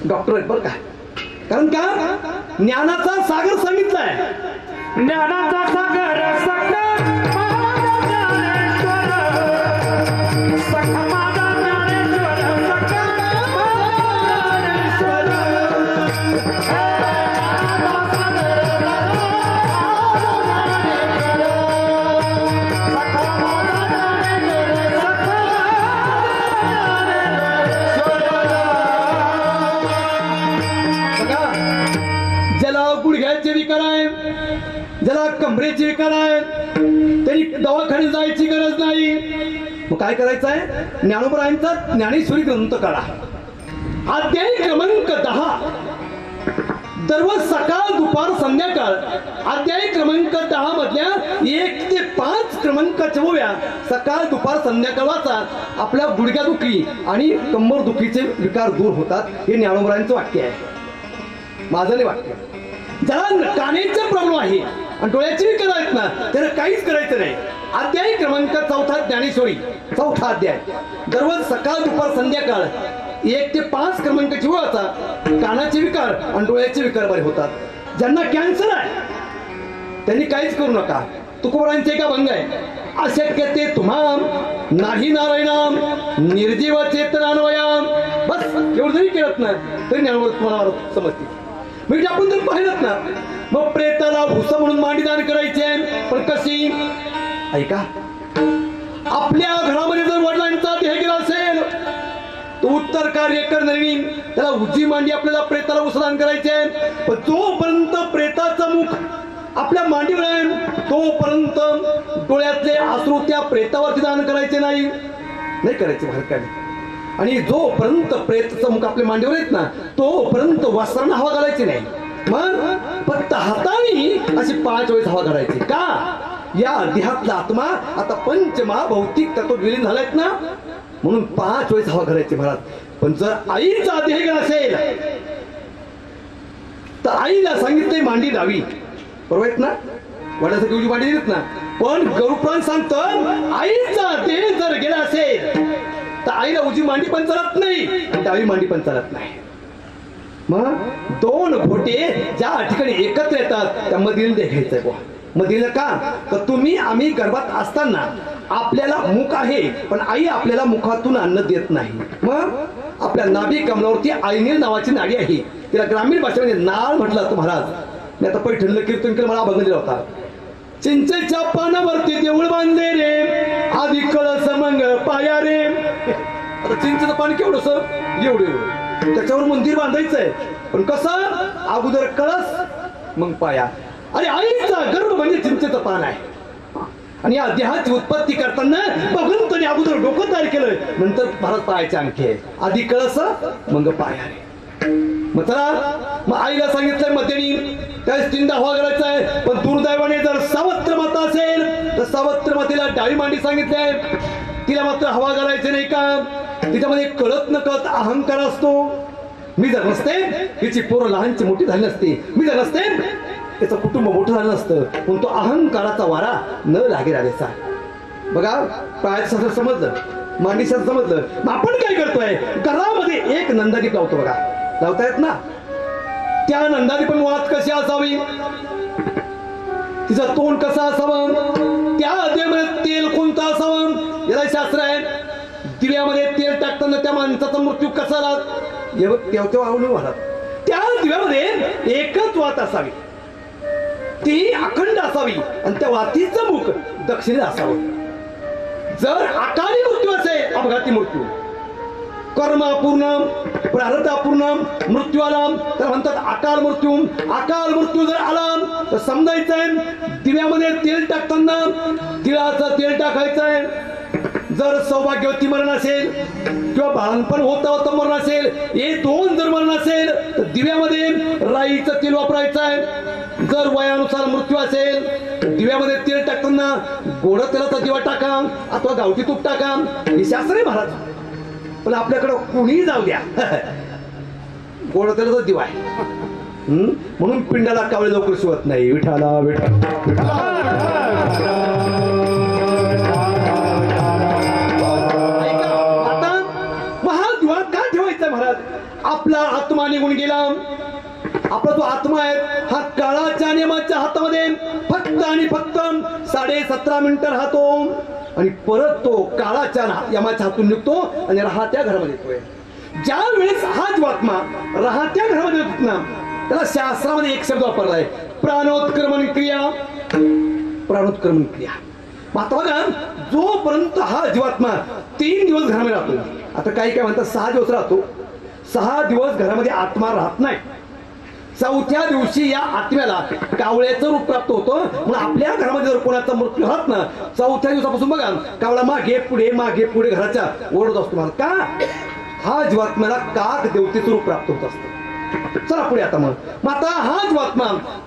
डॉक्टर आहेत बरं का. कारण का ज्ञानाचा सागर सांगितलाय. ज्ञानाचा सागर गुडघ्याचे विकार आहे ज्याला कमरेचे विकार आहे तरी दवाखान्यात जायची गरज नाही. मग काय करायचं आहे ज्ञानोबरायांचा ज्ञानेश्वरी ग्रंथ काढा. अध्याय क्रमांक 10 दररोज सकाळ दुपार संध्याकाळ अध्याय क्रमांक 10 मधल्या 1 ते 5 क्रमांकाच्या ओव्या सकाळ दुपार संध्याकाळ वाचा. आपल्या गुडघ्यादुखी आणि कंबर दुखीचे विकार दूर होतात. हे ज्ञानोबरायांचं वाक्य आहे. माझं नाही वाक्य. ज्याला कानेचा प्रॉब्लेम आहे आणि डोळ्याचे विकार आहेत ना त्याला काहीच करायचं नाही. अध्याय क्रमांक 4 ज्ञानेश्वरी 4 अध्याय दररोज सकाळ दुपार संध्याकाळ 1 ते 5 क्रमांकाची वाचा. कानाचे विकार आणि डोळ्याचे विकार बरे होतात. ज्यांना कॅन्सर आहे त्यांनी काहीच करू नका. तुकोबरांचे एक अभंग आहे अशक्य ते तुम्हाम नाही नारायणाम निर्जीव चेतनान्वयाम. बस एवढं जरी केलं ना तरी ज्ञानोबर तुम्हाला समजते. म्हणजे आपण जर पाहिलं ना मग प्रेताला भुसा म्हणून मांडीदान करायचे पण कशी ऐका आपल्या घरामध्ये जर वडिलांचा देह गेला असेल तो उत्तर कार्य करणारी त्याला उजी मांडी आपल्याला प्रेताला उसदान करायचे. पण जोपर्यंत प्रेताचं मुख आपल्या मांडीवर आहे तोपर्यंत डोळ्यातले अश्रू त्या प्रेतावरती दान करायचे नाही करायचे भारकाने. आणि जोपर्यंत प्रेताचं मुख आपल्या मांडीवर आहेत ना तोपर्यंत वस्त्रांना हवा घालायची नाही. मग फक्त हाताने अशी 5 वेळेस हवा घालायची. का या देहातला आत्मा आता पंचमहाभौतिक तत्व विलीन झालायत ना म्हणून 5 वेळेस हवा घालायची महाराज. पण जर आईचा देह गेला असेल तर आईला सांगितलंय मांडी डावी बरोबर आहेत ना वड्यासाठी उजी मांडी देत ना. पण गरुपुराण सांगतं आईचा देह जर गेला असेल तर आईला उजी मांडी पण चालत नाही आणि डावी मांडी पण चालत नाही. मग 2 घोटे ज्या ठिकाणी एकत्र येतात त्या मधील घ्यायचंय बुवा. मधील का तर तुम्ही आम्ही गर्भात असताना आपल्याला मुख आहे पण आई आपल्याला मुखातून अन्न देत नाही. मग आपल्या नाभी कमलावरती आईनील नावाची नाडी आहे. तिला ग्रामीण भाषेमध्ये नाळ म्हटलं असतं महाराज. मी आता पैठणला कीर्तन केलं मला अभंग दिला होता. चिंचेच्या पानावरती देऊळ बांधले रे आधी कळस मग पाया रे. आता चिंचेचं पान केवढस एवढं त्याच्यावर मंदिर बांधायचंय पण कसं अगोदर कळस मग पाया. अरे आईचा गर्भ म्हणजे चिंचेचं पान आहे. आणि या देहाची उत्पत्ती करताना भगवंताने अगोदर डोकं तयार केलं नंतर भारत पायाचे आणखी आहे. आधी कळस मग पाया रे. मग चला मग आईला सांगितलंय मध्यनी त्याच 3दा हवा घालायचा आहे. पण दुर्दैवाने जर सावत्र माता असेल तर सावत्र मातेला डावी मांडी सांगितलंय. तिला मात्र हवा घालायचे नाही का. तिच्यामध्ये कळत न कळत अहंकार असतो. मी जर नसते हिची पोरं लहानची मोठी झाली नसते. मी जर नसते त्याचं कुटुंब मोठं झालं नसतं. पण तो अहंकाराचा वारा न लागे राहायचा. बघा पायाचं शास्त्र समजलं मांडी शास्त्र समजलं. मग आपण काय करतोय घरामध्ये एक नंदादीप लावतो बघा. लावतायत ना त्या नंदादीप पण वात कशी असावी तिचं तोंड कसं असावं त्या देवामध्ये तेल कोणतं असावं याला शास्त्र आहे. दिव्यामध्ये तेल टाकताना त्या माणसाचा मृत्यू कसा तेव्हा आवडून वाहत. त्या दिव्यामध्ये एकच वात असावी ती अखंड असावी आणि त्या वातीचं मुख दक्षिणेला असावं. जर अकाली मृत्यू असेल अपघाती मृत्यू कर्मापूर्ण प्रारब्धापूर्ण मृत्यू आला तर म्हणतात अकाल मृत्यू. अकाल मृत्यू जर आला तर समजायचंय दिव्यामध्ये तेल टाकताना तिळाचं तेल टाकायचंय. जर सौभाग्यवती मरण असेल किंवा बाळणपण होता होता मरण असेल, हे दोन जर मरण असेल तर दिव्यामध्ये राईचं तेल वापरायचं आहे. जर वयानुसार मृत्यू असेल तर दिव्यामध्ये तेल टाकताना गोड तेलाचा दिवा टाका अथवा गावठी तूप टाका. हे शास्त्र आहे महाराज. पण आपल्याकडं कुणीही जाऊ द्या गोड तेलाचा दिवा आहे म्हणून पिंडाला कावळे लवकर शिवत नाही. विठाला विठा महाराज. आपला आत्मा निघून गेला. आपला जो आत्मा आहे हा काळाच्या नियमाच्या हातामध्ये फक्त आणि फक्त 17.5 मिनिटं राहतो आणि परत तो काळाच्या यमाच्या हातून निघतो आणि राहत्या घरामध्ये येतोय. ज्या वेळेस हा जीवात्मा राहत्या घरामध्ये येतो ना त्याला शास्त्रामध्ये एक शब्द वापरलाय, प्राणोत्क्रमण क्रिया. प्राणोत्क्रमण क्रिया. आता बघा जोपर्यंत हा जीवात्मा 3 दिवस घरामध्ये राहतो, आता काही काय म्हणतात 6 दिवस राहतो, 6 दिवस घरामध्ये आत्मा राहत नाही. 4थ्या दिवशी या आत्म्याला कावळ्याचं रूप प्राप्त होतं. म्हणून आपल्या घरामध्ये जर कोणाचा मृत्यू राहत ना 4थ्या दिवसापासून बघा कावळा मागे पुढे घराच्या ओरडत असतो. मला का हा जीवात्म्याला काक देवतेचं रूप प्राप्त होत असतं. चला पुढे आता मग आता हा जीवात्मा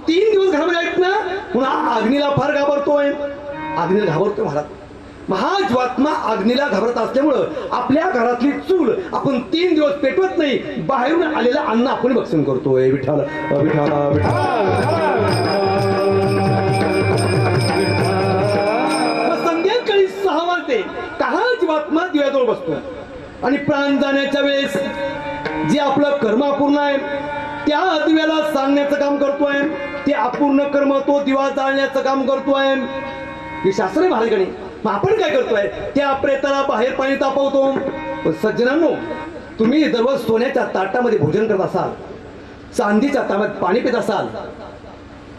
3 दिवस घरामध्ये आहेत ना पुन्हा अग्नीला फार घाबरतोय. अग्नीला घाबरतोय महाराज. हा जीवात्मा अग्नीला घाबरत असल्यामुळं आपल्या घरातली चूल आपण 3 दिवस पेटवत नाही, बाहेरून आलेलं अन्न आपण भक्षण करतोय. विठाला विठाला संध्याकाळी 6 वाजते का हा जीवात्मा दिव्याजवळ बसतो आणि प्राण जाण्याच्या वेळेस जे आपलं कर्म अपूर्ण आहे त्या दिव्याला सांगण्याचं काम करतोय. ते अपूर्ण कर्म तो दिवा जाळण्याचं काम करतोय. हे शास्त्र आहे महाराजांनी. मग आपण काय करतोय त्या प्रेताला बाहेर पाणी तापवतो. पण सज्जनांनो तुम्ही दररोज सोन्याच्या ताटामध्ये भोजन करत असाल, चांदीच्या ताटात पाणी पित असाल,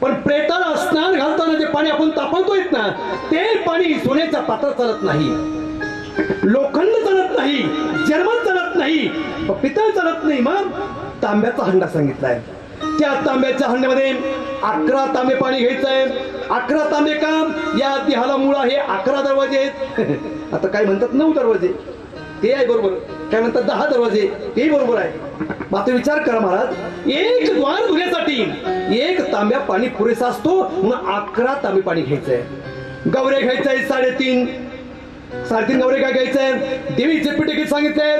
पण प्रेताला स्नान घालताना जे पाणी आपण तापवतोय ना ते पाणी सोन्याच्या पात्रात चालत नाही, लोखंड चालत नाही, जर्मन चालत नाही, पितळ चालत नाही. मग तांब्याचा हंडा सांगितलाय. त्या तांब्याच्या हंड्यामध्ये 11 तांबे पाणी घ्यायचंय. 11 तांबे काम या देहाला मुळा हे 11 दरवाजे आहेत. आता काय म्हणतात 9 दरवाजे, ते आहे बरोबर. काय म्हणतात 10 दरवाजे, तेही बरोबर आहे. मात्र विचार करा महाराज, एक द्वार धुण्यासाठी 1 तांब्या पाणी पुरेसा असतो म्हणून 11 तांबे पाणी घ्यायचंय. गवरे घ्यायचंय 3.5 गवरे काय घ्यायचंय. देवीचे पीठ किती सांगितलंय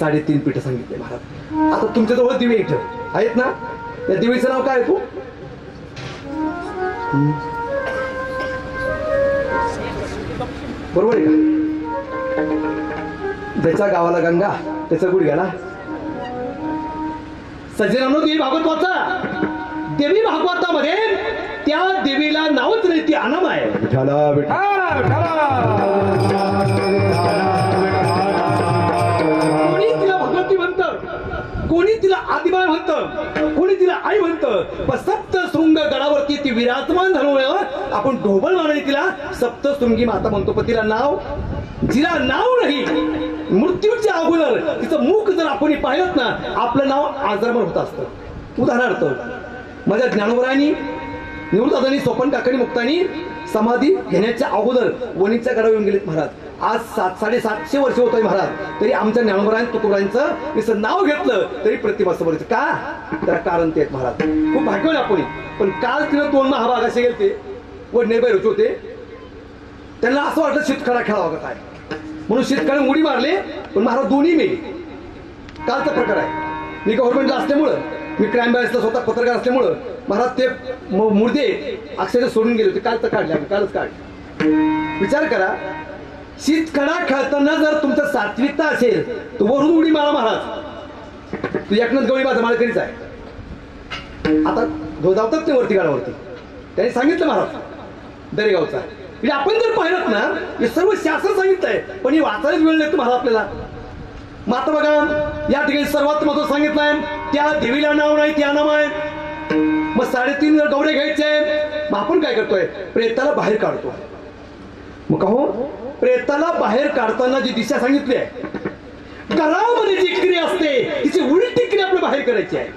3.5 पीठ सांगितले महाराज. आता तुमच्या जवळ दिवे इथं आहेत ना, या दिवेचं नाव काय आहे तू बरोबर आहे का. ज्याच्या गावाला गंगा त्याचा गुढ घ्याला. सज्जनांनो देवी भागवत वाचा. देवी भागवतामध्ये त्या देवीला नावच नाही, ती अनाम आहे. कोणी तिला भगवती म्हणतं, कोणी तिला आदिबाई म्हणतं, कोणी तिला आई म्हणतं. पण सप्तशृंग गडावरती ती विराजमान झाल्यामुळे आपण ढोबळ मानाने तिला सप्तशृंगी माता म्हणतो. पण तिला नाव, जिला नाव नाही, मृत्यूच्या अगोदर तिचं मुख जर आपण पाहिलं ना आपलं नाव आजारमन होत असतं. उदाहरणार्थ माझ्या ज्ञानोबरांनी निवृत्तांनी स्वपन काकांनी मुक्तांनी समाधी घेण्याच्या अगोदर वणीच्या गडावर येऊन गेलेत महाराज. आज 700-750 वर्ष होत आहे महाराज, तरी आमच्या ज्ञानोबरांनी तुकोबरांचं नुसतं नाव घेतलं तरी प्रतिमा समोर. का त्याला कारण ते महाराज खूप भाग्यवान आपण. पण काल तिनं 2 महाभाग असे गेले ते वडनेर होते. त्यांना असं वाटलं शेतखडा खेळावा का काय म्हणून शेतकऱ्याने उडी मारले, पण महाराज दोन्ही मेले. कालचा प्रकार आहे. मी गव्हर्नमेंटला असल्यामुळं, मी क्राईम ब्रांचला स्वतः पत्रकार असल्यामुळं महाराज ते मुर्दे अक्षरशः सोडून गेले होते. कालच काढले, कालच काढले. विचार करा, शीतखडा खेळताना जर तुमचं सात्विकता असेल तर वरून उडी मारा महाराज. तू एकनाथ गवळी माझा माळकरीच आहे. आता धावतात ते वरती गाडावरती. त्यांनी सांगितलं महाराज दरेगावचा. म्हणजे आपण जर पाहिलं ना हे सर्व शास्त्र सांगितलंय, पण हे वाचायलाच वेळ नाही तुम्हाला आपल्याला. माता बघा या ठिकाणी सर्वात महत्व सांगितलंय त्या देवीला नाव नाही, त्या नाव आहे. मग 3.5 गवरे घ्यायचे. मग आपण काय करतोय प्रेताला बाहेर काढतो. मग का हो प्रेताला बाहेर काढताना जी दिशा सांगितली आहे घरामध्ये जी क्रिया असते तिची उलटी क्रिया आपल्याला बाहेर करायची आहे.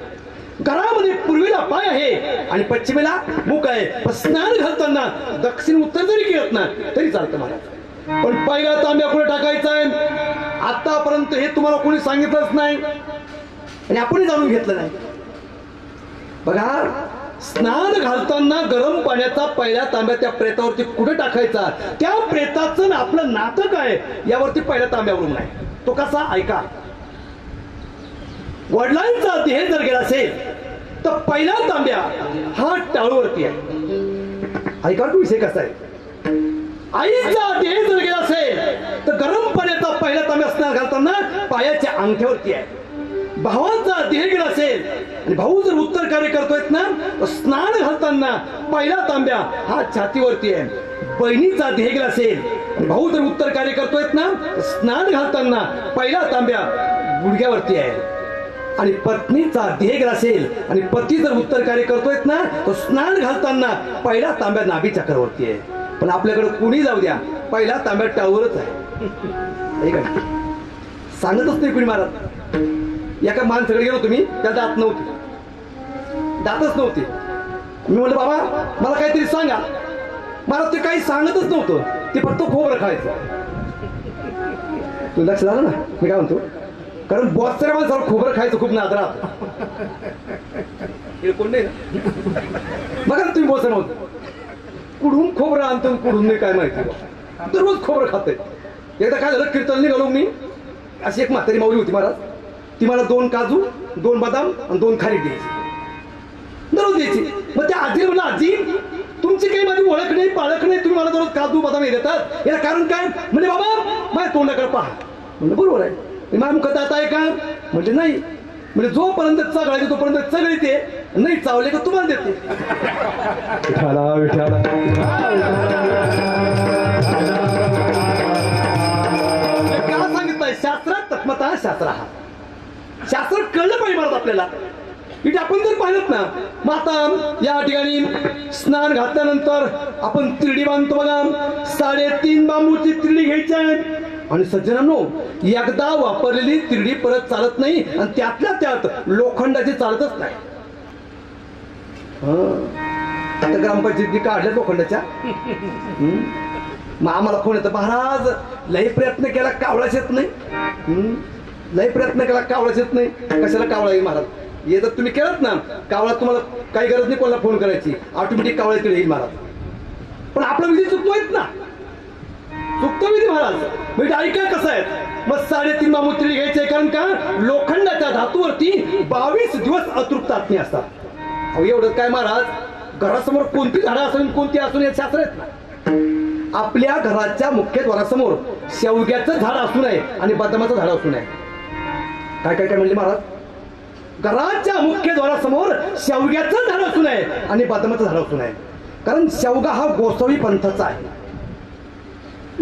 घरामध्ये पूर्वेला पाय आहे आणि पश्चिमेला मुख आहे. पण स्नान घालताना दक्षिण उत्तर जरी केलं ना तरी चालतं महाराज. पण पहिला तांब्या कुठे टाकायचा आहे आतापर्यंत हे तुम्हाला कोणी सांगितलंच नाही आणि आपण जाणून घेतलं नाही. बघा, स्नान घालताना गरम पाण्याचा पहिला तांब्या त्या प्रेतावरती कुठे टाकायचा, त्या प्रेताचं आपलं नातं काय यावरती पहिल्या तांब्यावरून आहे. तो कसा ऐका. वडिलांचा देह जर गेला असेल तर पहिला तांब्या हा टाळूवरती आहे. ऐका तो विषय कसा आहे. आईचा देह जर गेला असेल तर गरम पाण्याचा पहिला तांब्या स्नान घालताना पायाच्या अंगठ्यावरती आहे. भावाचा देह गेला असेल आणि भाऊ जर उत्तर कार्य करतोय ना तर स्नान घालताना पहिला तांब्या हा छातीवरती आहे. बहिणीचा देह गेला असेल आणि भाऊ जर उत्तर कार्य करतोय ना तर स्नान घालताना पहिला तांब्या गुडघ्यावरती आहे. आणि पत्नीचा देह गेला असेल आणि पती जर उत्तर कार्य करतोय ना तो स्नान घालताना पहिला तांब्या नाभी चक्रावरती आहे. पण आपल्याकडे कुणी जाऊ द्या पहिला तांब्या टाळूवरच आहे. सांगतच नाही कुणी महाराज. एका माणसाकडे गेलो तुम्ही त्या दात नव्हते, दातच नव्हते. मी म्हणलं बाबा मला काहीतरी सांगा. मला ते काही सांगतच नव्हतं, ते फक्त खोबरं खायचं. तू लक्ष झालं ना मी काय म्हणतो. कारण बॉसच्या माणसाला खोबरं खायचं खूप नाद राहत. कोण नाही बघा तुम्ही बॉस नव्हतं कुठून खोबरं आणतो कुठून नाही काय माहिती. दररोज खोबरं खाते. एकदा काय झालं कीर्तन निघालो मी. अशी एक म्हातारी माऊली होती महाराज. ती मला 2 काजू 2 बदाम आणि 2 खारीक द्यायची दररोज द्यायची. मग त्या आजी म्हणलं आजी तुमची काही माझी ओळख नाही पाळख नाही, तुम्ही मला दररोज काजू बदाम हे देतात याला कारण काय. म्हणजे बाबा माझ्या तोंडाकडे पहा. म्हणजे बरोबर आहे. माझ्या मुखात आता आहे का म्हणजे नाही. म्हणजे जोपर्यंत चगळायचे तोपर्यंत चगळीते नाही चावले का तुम्हाला देते. का सांगितलंय शास्त्रात तत्मता शास्त्र हा. शास्त्र कळलं पाहिजे महाराज आपल्याला. इथे आपण जर पाहिलं ना मग आता या ठिकाणी स्नान घातल्यानंतर आपण तिरडी बांधतो बघा. 3.5 बांबूची तिरडी घ्यायची आहे. आणि सज्जनांनो एकदा वापरलेली तिरडी परत चालत नाही आणि त्यातल्या त्यात लोखंडाची चालतच नाही. आता ग्रामपंचायतीने काढल्या लोखंडाच्या. मग आम्हाला कोण येतं महाराज लय प्रयत्न केला कावळाच येत नाही. लय प्रयत्न केला कावळाच येत नाही. कशाला कावळा येईल महाराज. हे जर तुम्ही केलात ना कावळा तुम्हाला काही गरज नाही कोणाला फोन करायची ऑटोमॅटिक कावळा येईल महाराज. पण आपला विधी चुकतोय ना चुकतो विधी महाराज. म्हणजे ऐका कसं आहे. मग 3.5 बांबू तिरडी घ्यायचे कारण का लोखंडाच्या धातूवरती 22 दिवस अतृप्त आत्मे असतात. अहो एवढं काय महाराज घरासमोर कोणती झाडं असून कोणती असून हे शास्त्र आहेत ना. आपल्या घराच्या मुख्य द्वारासमोर शेवग्याचं झाड असू नये आणि बदामाचं झाड असू नये. काय काय काय म्हणले महाराज. घराच्या मुख्य द्वारासमोर शेवग्याचं झाड असू नये आणि बदामाचं झाड असू नये. कारण शेवगा हा गोसावी पंथाचा आहे.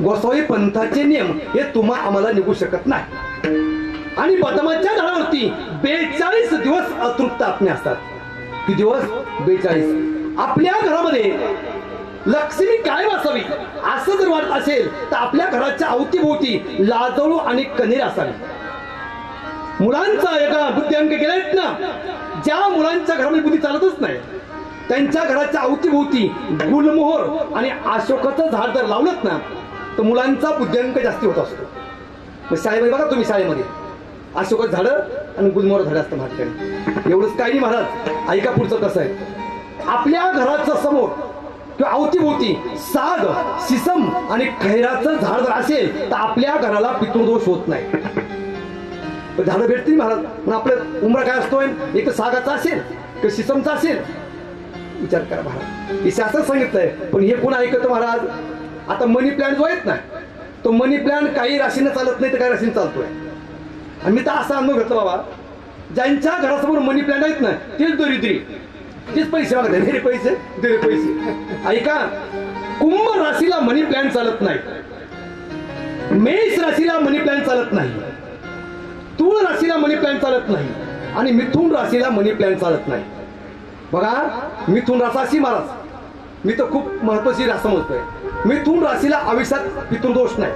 गोसावी पंथाचे नियम हे तुम्हा आम्हाला निघू शकत नाही. आणि बदामाच्या झाडावरती 42 दिवस अतृप्त आत्मे असतात. किती दिवस 42. आपल्या घरामध्ये लक्ष्मी काय वासावी असं जर वाटत असेल तर आपल्या घराच्या अवतीभोवती लाजळू आणि कणेर असावी. मुलांचा एका बुद्धी अंक गेलेत ना. ज्या मुलांच्या घरामध्ये बुद्धी चालतच नाही त्यांच्या घराच्या अवतीभोवती गुलमोहर आणि अशोकाचं झाड जर लावलत ना तर मुलांचा बुद्ध्यांक जास्ती होत असतो. मग शाळेमध्ये बघा तुम्ही शाळेमध्ये अशोकाचं झाड आणि गुलमोहर झाड असतं महाराज. एवढंच काही नाही महाराज. ऐका पुढचं कसं आहे. आपल्या घराच्या समोर किंवा अवतीभोवती साग सिसम आणि खैराचं झाड जर असेल तर आपल्या घराला पितृदोष होत नाही. झाडं भेटतील महाराज. पण आपलं उमरा काय असतोय एक तर सागाचा असेल किंवा सिसमचा असेल. विचार करा महाराज. हे शास्त्र सांगितलंय पण हे कोण ऐकतं महाराज. आता मनी प्लॅन जो आहेत ना तो मनी प्लॅन काही राशीनं चालत नाही तर काही राशीनं चालतोय. आणि मी तर असा अनुभव घेतला बाबा ज्यांच्या घरासमोर मनी प्लॅन आहेत ना तेच दरिद्री तेच पैसे मागत आहे. पैसे दे पैसे. ऐका कुंभ राशीला मनी प्लॅन चालत नाही. मेष राशीला मनी प्लॅन चालत नाही. तुळ राशीला मनी प्लॅन चालत नाही. आणि मिथुन राशीला मनी प्लॅन चालत नाही. बघा मिथुन राशी महाराज मी तर खूप महत्वाची रास समजतोय. मिथुन राशीला आयुष्यात पितृदोष नाही.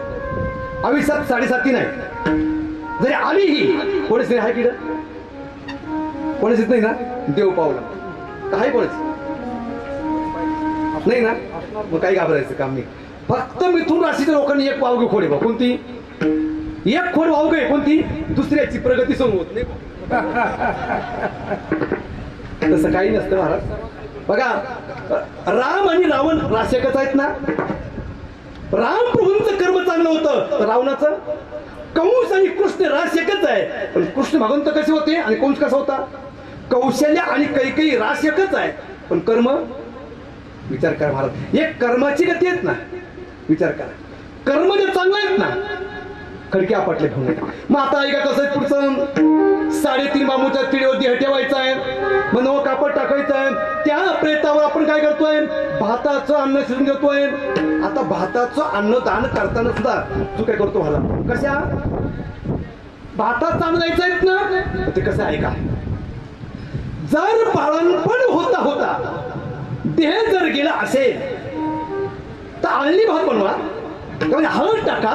आयुष्यात 7.5 नाही. जरी आलीही कोणीच नाही आहे किड कोणीच येत नाही ना देव पावला काय कोणीच नाही ना मग काही घाबरायचं काम नाही फक्त मिथुन राशीच्या लोकांनी एक वावगी खोड आहे बा कोणती एक खोड वावग आहे कोणती दुसऱ्याची प्रगती समोर होत नाही तसं काही नसतं महाराज बघा राम आणि रावण राशेकच आहेत ना राम प्रभूंचं कर्म चांगलं होतं तर रावणाचं कंस आणि कृष्ण रास एकच आहे पण कृष्ण भगवंत कसे होते आणि कंस कसा होता कौशल्य आणि कैकेयी रास एकच आहे पण कर्म विचार करा महाराज एक कर्माची गती आहेत ना विचार करा कर्म जे चांगलं आहेत ना खडके आपटले ठेवून मग आता ऐका कसं आहे पुढचं 3.5 बांबूच्या तिळीवर देह ठेवायचा आहे मग नवं कापड टाकायचं आहे त्या प्रेतावर आपण काय करतोय भाताचं अन्न शिजून देतोय आता भाताचं अन्न दान करताना सुद्धा तू काय करतो मला कशा भातात चांगलं जायचं आहेत ना ते कसं आहे का जर बाळणपण होता होता देह जर गेला असेल तर आळणी भात बनवा त्यामध्ये हळद टाका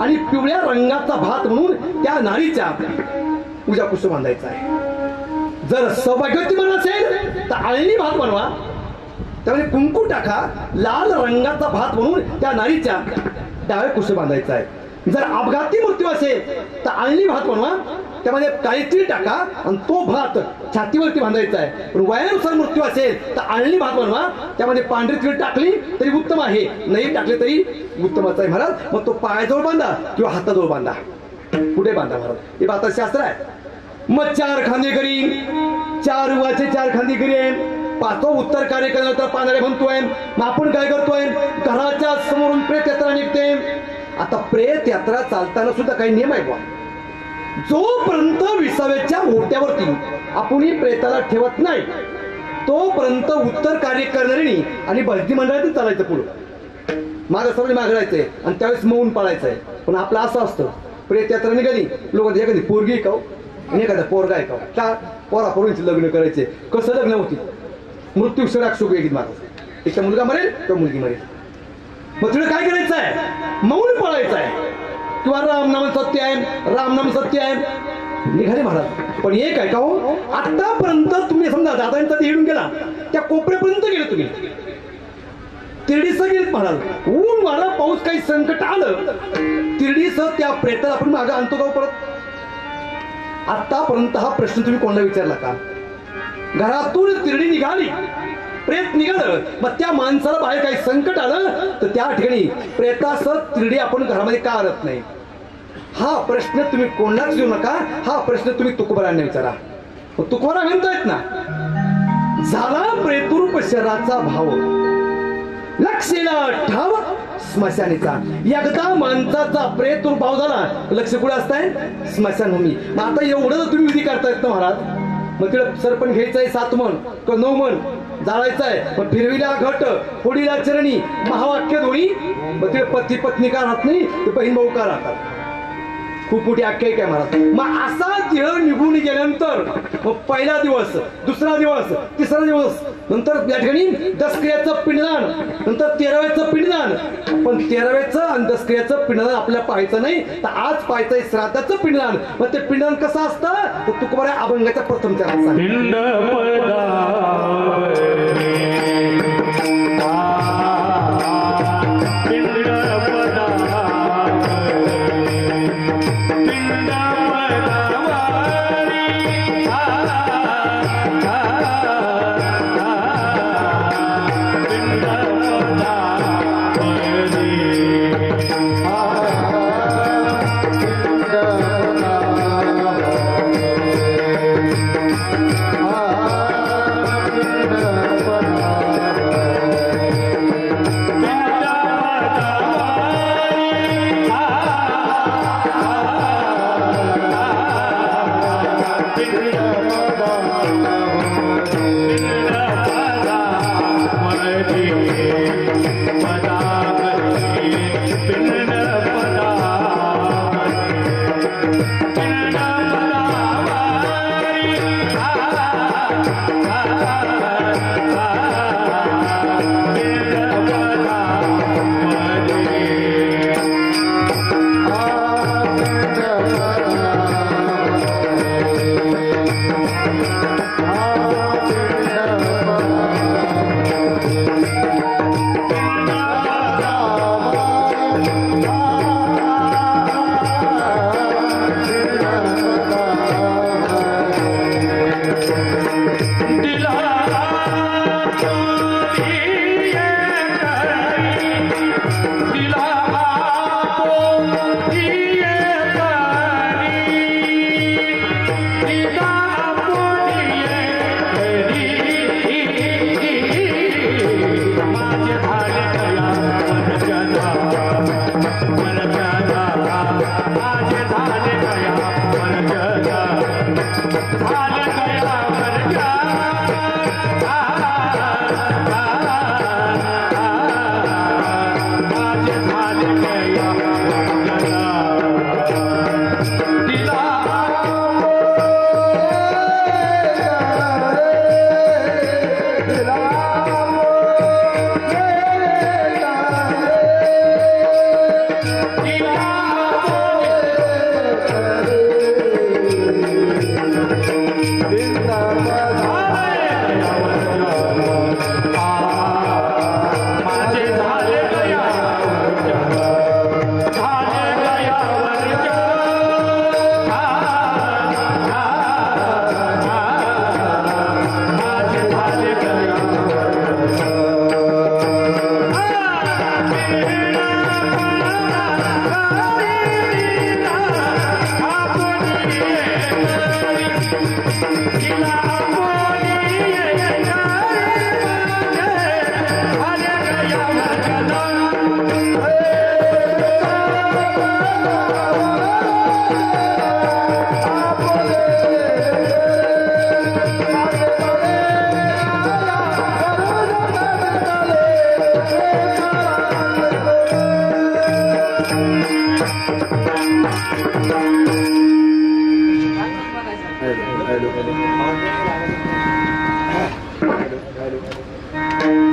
आणि पिवळ्या रंगाचा भात म्हणून त्या नारीच्या पूजा पुष्प बांधायचा आहे जर सौभाग्यवती मन असेल तर आळणी भात बनवा त्यामध्ये कुंकू टाका लाल रंगाचा भात म्हणून त्या नारीच्या डाव्या कुष्ठ बांधायचा आहे जर अपघाती मृत्यू असेल तर आळणी भात बनवा त्यामध्ये काळी तीळ टाका आणि तो भात छातीवरती बांधायचा आहे पण वयानुसार मृत्यू असेल तर आळणी भात बनवा त्यामध्ये पांढरी तीळ टाकली तरी उत्तम आहे नाही टाकले तरी उत्तमच आहे महाराज मग तो पायाजवळ बांधा किंवा हाताजवळ बांधा कुठे बांधा महाराज हे भातात शास्त्र आहे मग 4 खांदे करी 4 उवाचे 4 खांदे करी पाचवा उत्तर कार्य केल्यानंतर पानारे म्हणतोय मग आपण काय करतोय घराच्या समोरून प्रेत यात्रा निघते आता प्रेत यात्रा चालताना सुद्धा काही नियम आहे बा जोपर्यंत विसाव्याच्या ओट्यावरती आपण प्रेताला ठेवत नाही तोपर्यंत उत्तर कार्य करणारी आणि भरती मंडळातच चालायचं पुढं मागं सगळे मागडायचंय आणि त्यावेळेस मौन पाळायचंय पण आपलं असं असतं प्रेत यात्रा निघाली लोक एखादी पोरगी ऐकाव आणि एखादा पोरगा ऐकाव का पोरा पोरींचे लग्न करायचे कसं लग्न होती मृत्यू सडाक सुख येईल मागं एक मुलगा मरेल तर मुलगी मरेल मग तुला काय करायचं आहे मौन पाळायचं आहे किंवा रामनाम सत्य आहे रामनाम सत्य आहे निघाले महाराज पण एक आहे का हो आतापर्यंत तुम्ही समजा दादांचा येऊन गेला त्या कोपऱ्यापर्यंत गेले तुम्ही तिरडीस गेलेत महाराज ऊन वारा पाऊस काही संकट आलं तिरडीस त्या प्रेताला आपण मागं आणतो का परत आतापर्यंत हा प्रश्न तुम्ही कोणाला विचारला का घरातून तिरडी निघाली प्रेत निघालं मग त्या माणसाला बाहेर काही संकट आलं तर त्या ठिकाणी प्रेतासह तिरडी आपण घरामध्ये का आणत नाही हा प्रश्न तुम्ही कोणालाच घेऊ नका हा प्रश्न तुम्ही तुकोबारांना विचारा तुकोबारा म्हणतायत ना झाला प्रेतरूप शराचा भाव लक्षेला ठाव स्मशानीचा एकदा माणसाचा प्रेतरूप भाव झाला लक्ष कुठे असताय स्मशानभूमी मग आता एवढं तुम्ही विधी करतायत ना महाराज मग तिला सरपण घ्यायचंय 7 मन किंवा 9 मन जाळायचं आहे पण फिरविला घट फोडीला चरणी महावाक्य दोन्ही मग ते पती पत्नी का राहत नाही ते बहीण भाऊ का राहतात खूप मोठी आख्यायिका आहे महाराज मग असा देह निघून गेल्यानंतर मग पहिला दिवस दुसरा दिवस तिसरा दिवस नंतर या ठिकाणी दसक्रियाचं पिंडदान नंतर 13वेचं पिंडदान पण 13वेचं आणि दसक्रियाचं पिंडदान आपल्याला पाहायचं नाही तर आज पाहायचंय श्राद्धाचं पिंडदान मग ते पिंडदान कसं असतं तर तुकोबारा अभंगाच्या प्रथम चरणात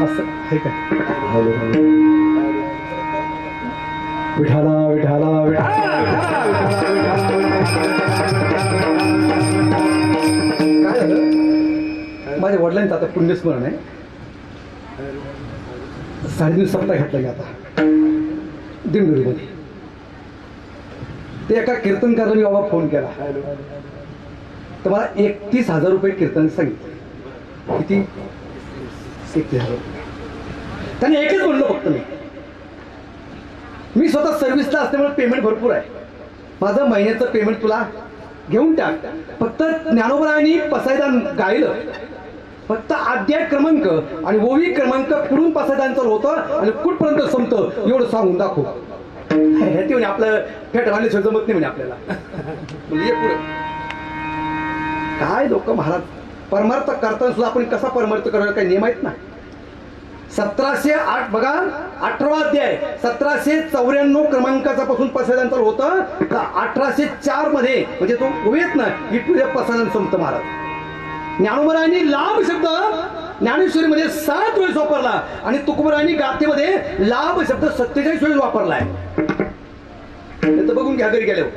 असं आहे का? विठाला विठाला काय झालं? माझ्या वडिलांचं आता पुण्यस्मरण आहे. 3.5 सप्ताह घातला की आता दिंडोरीमध्ये. ते एका कीर्तनकाराला मी बाबा फोन केला तर मला 31,000 रुपये कीर्तन सांगितलं. किती? 31,000 रुपये. त्याने एकच म्हणलं फक्त मी स्वतः सर्व्हिसला असल्यामुळे पेमेंट भरपूर आहे. माझं महिन्याचं पेमेंट तुला घेऊन टाक. फक्त ज्ञानोबरायांनी पसायदान गायलं. फक्त अध्याय क्रमांक आणि ओवी क्रमांक कुठून पसायदानचं होतं आणि कुठपर्यंत संपतं एवढं सांगून दाखव. ते म्हणे आपलं फेटवाले जमत नाही म्हणे आपल्याला. म्हणजे पुढे काय लोक महाराज परमार्थ करताना सुद्धा आपण कसा परमार्थ करायला काही नियम आहेत ना. 1708 बघा 18वा अध्याय 1794 क्रमांकाचा पासून पसायदान चालू होतं तर 1804 मध्ये म्हणजे तो ओवेत ना इथं पसायदान संपतं महाराज. ज्ञानोबरायांनी लाभ शब्द ज्ञानेश्वरीमध्ये 7 वेळेस वापरला आणि तुकोबरायांनी गाथेमध्ये लाभ शब्द 47 वेळेस वापरलाय. तर बघून घ्या घरी गेल्यावर.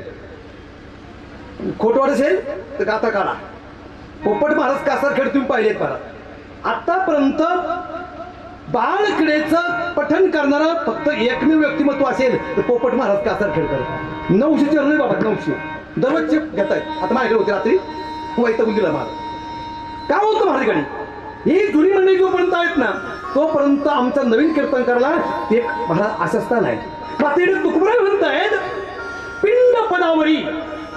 खोटवाड असेल तर गाथा काढा. पोपट महाराज कासार खेळ तुम्ही पाहिलेत महाराज. आतापर्यंत बाळक्रीडेचं पठण करणारा फक्त एकमेव व्यक्तिमत्व असेल तर पोपट महाराज कासार खेळ करतात. 900 चरण बाबा 900 दररोजचे घेत आहेत. आता माझ्याकडे होते रात्री वैतागून दिला महाराज. काय होतं महाराजकडे ही जुनी मंडळी जोपर्यंत आहेत ना तोपर्यंत आमचा नवीन कीर्तन करायला ते महाराज आशास्थान आहे. मात्र तुकोबराय म्हणतायत पिंड पदावरी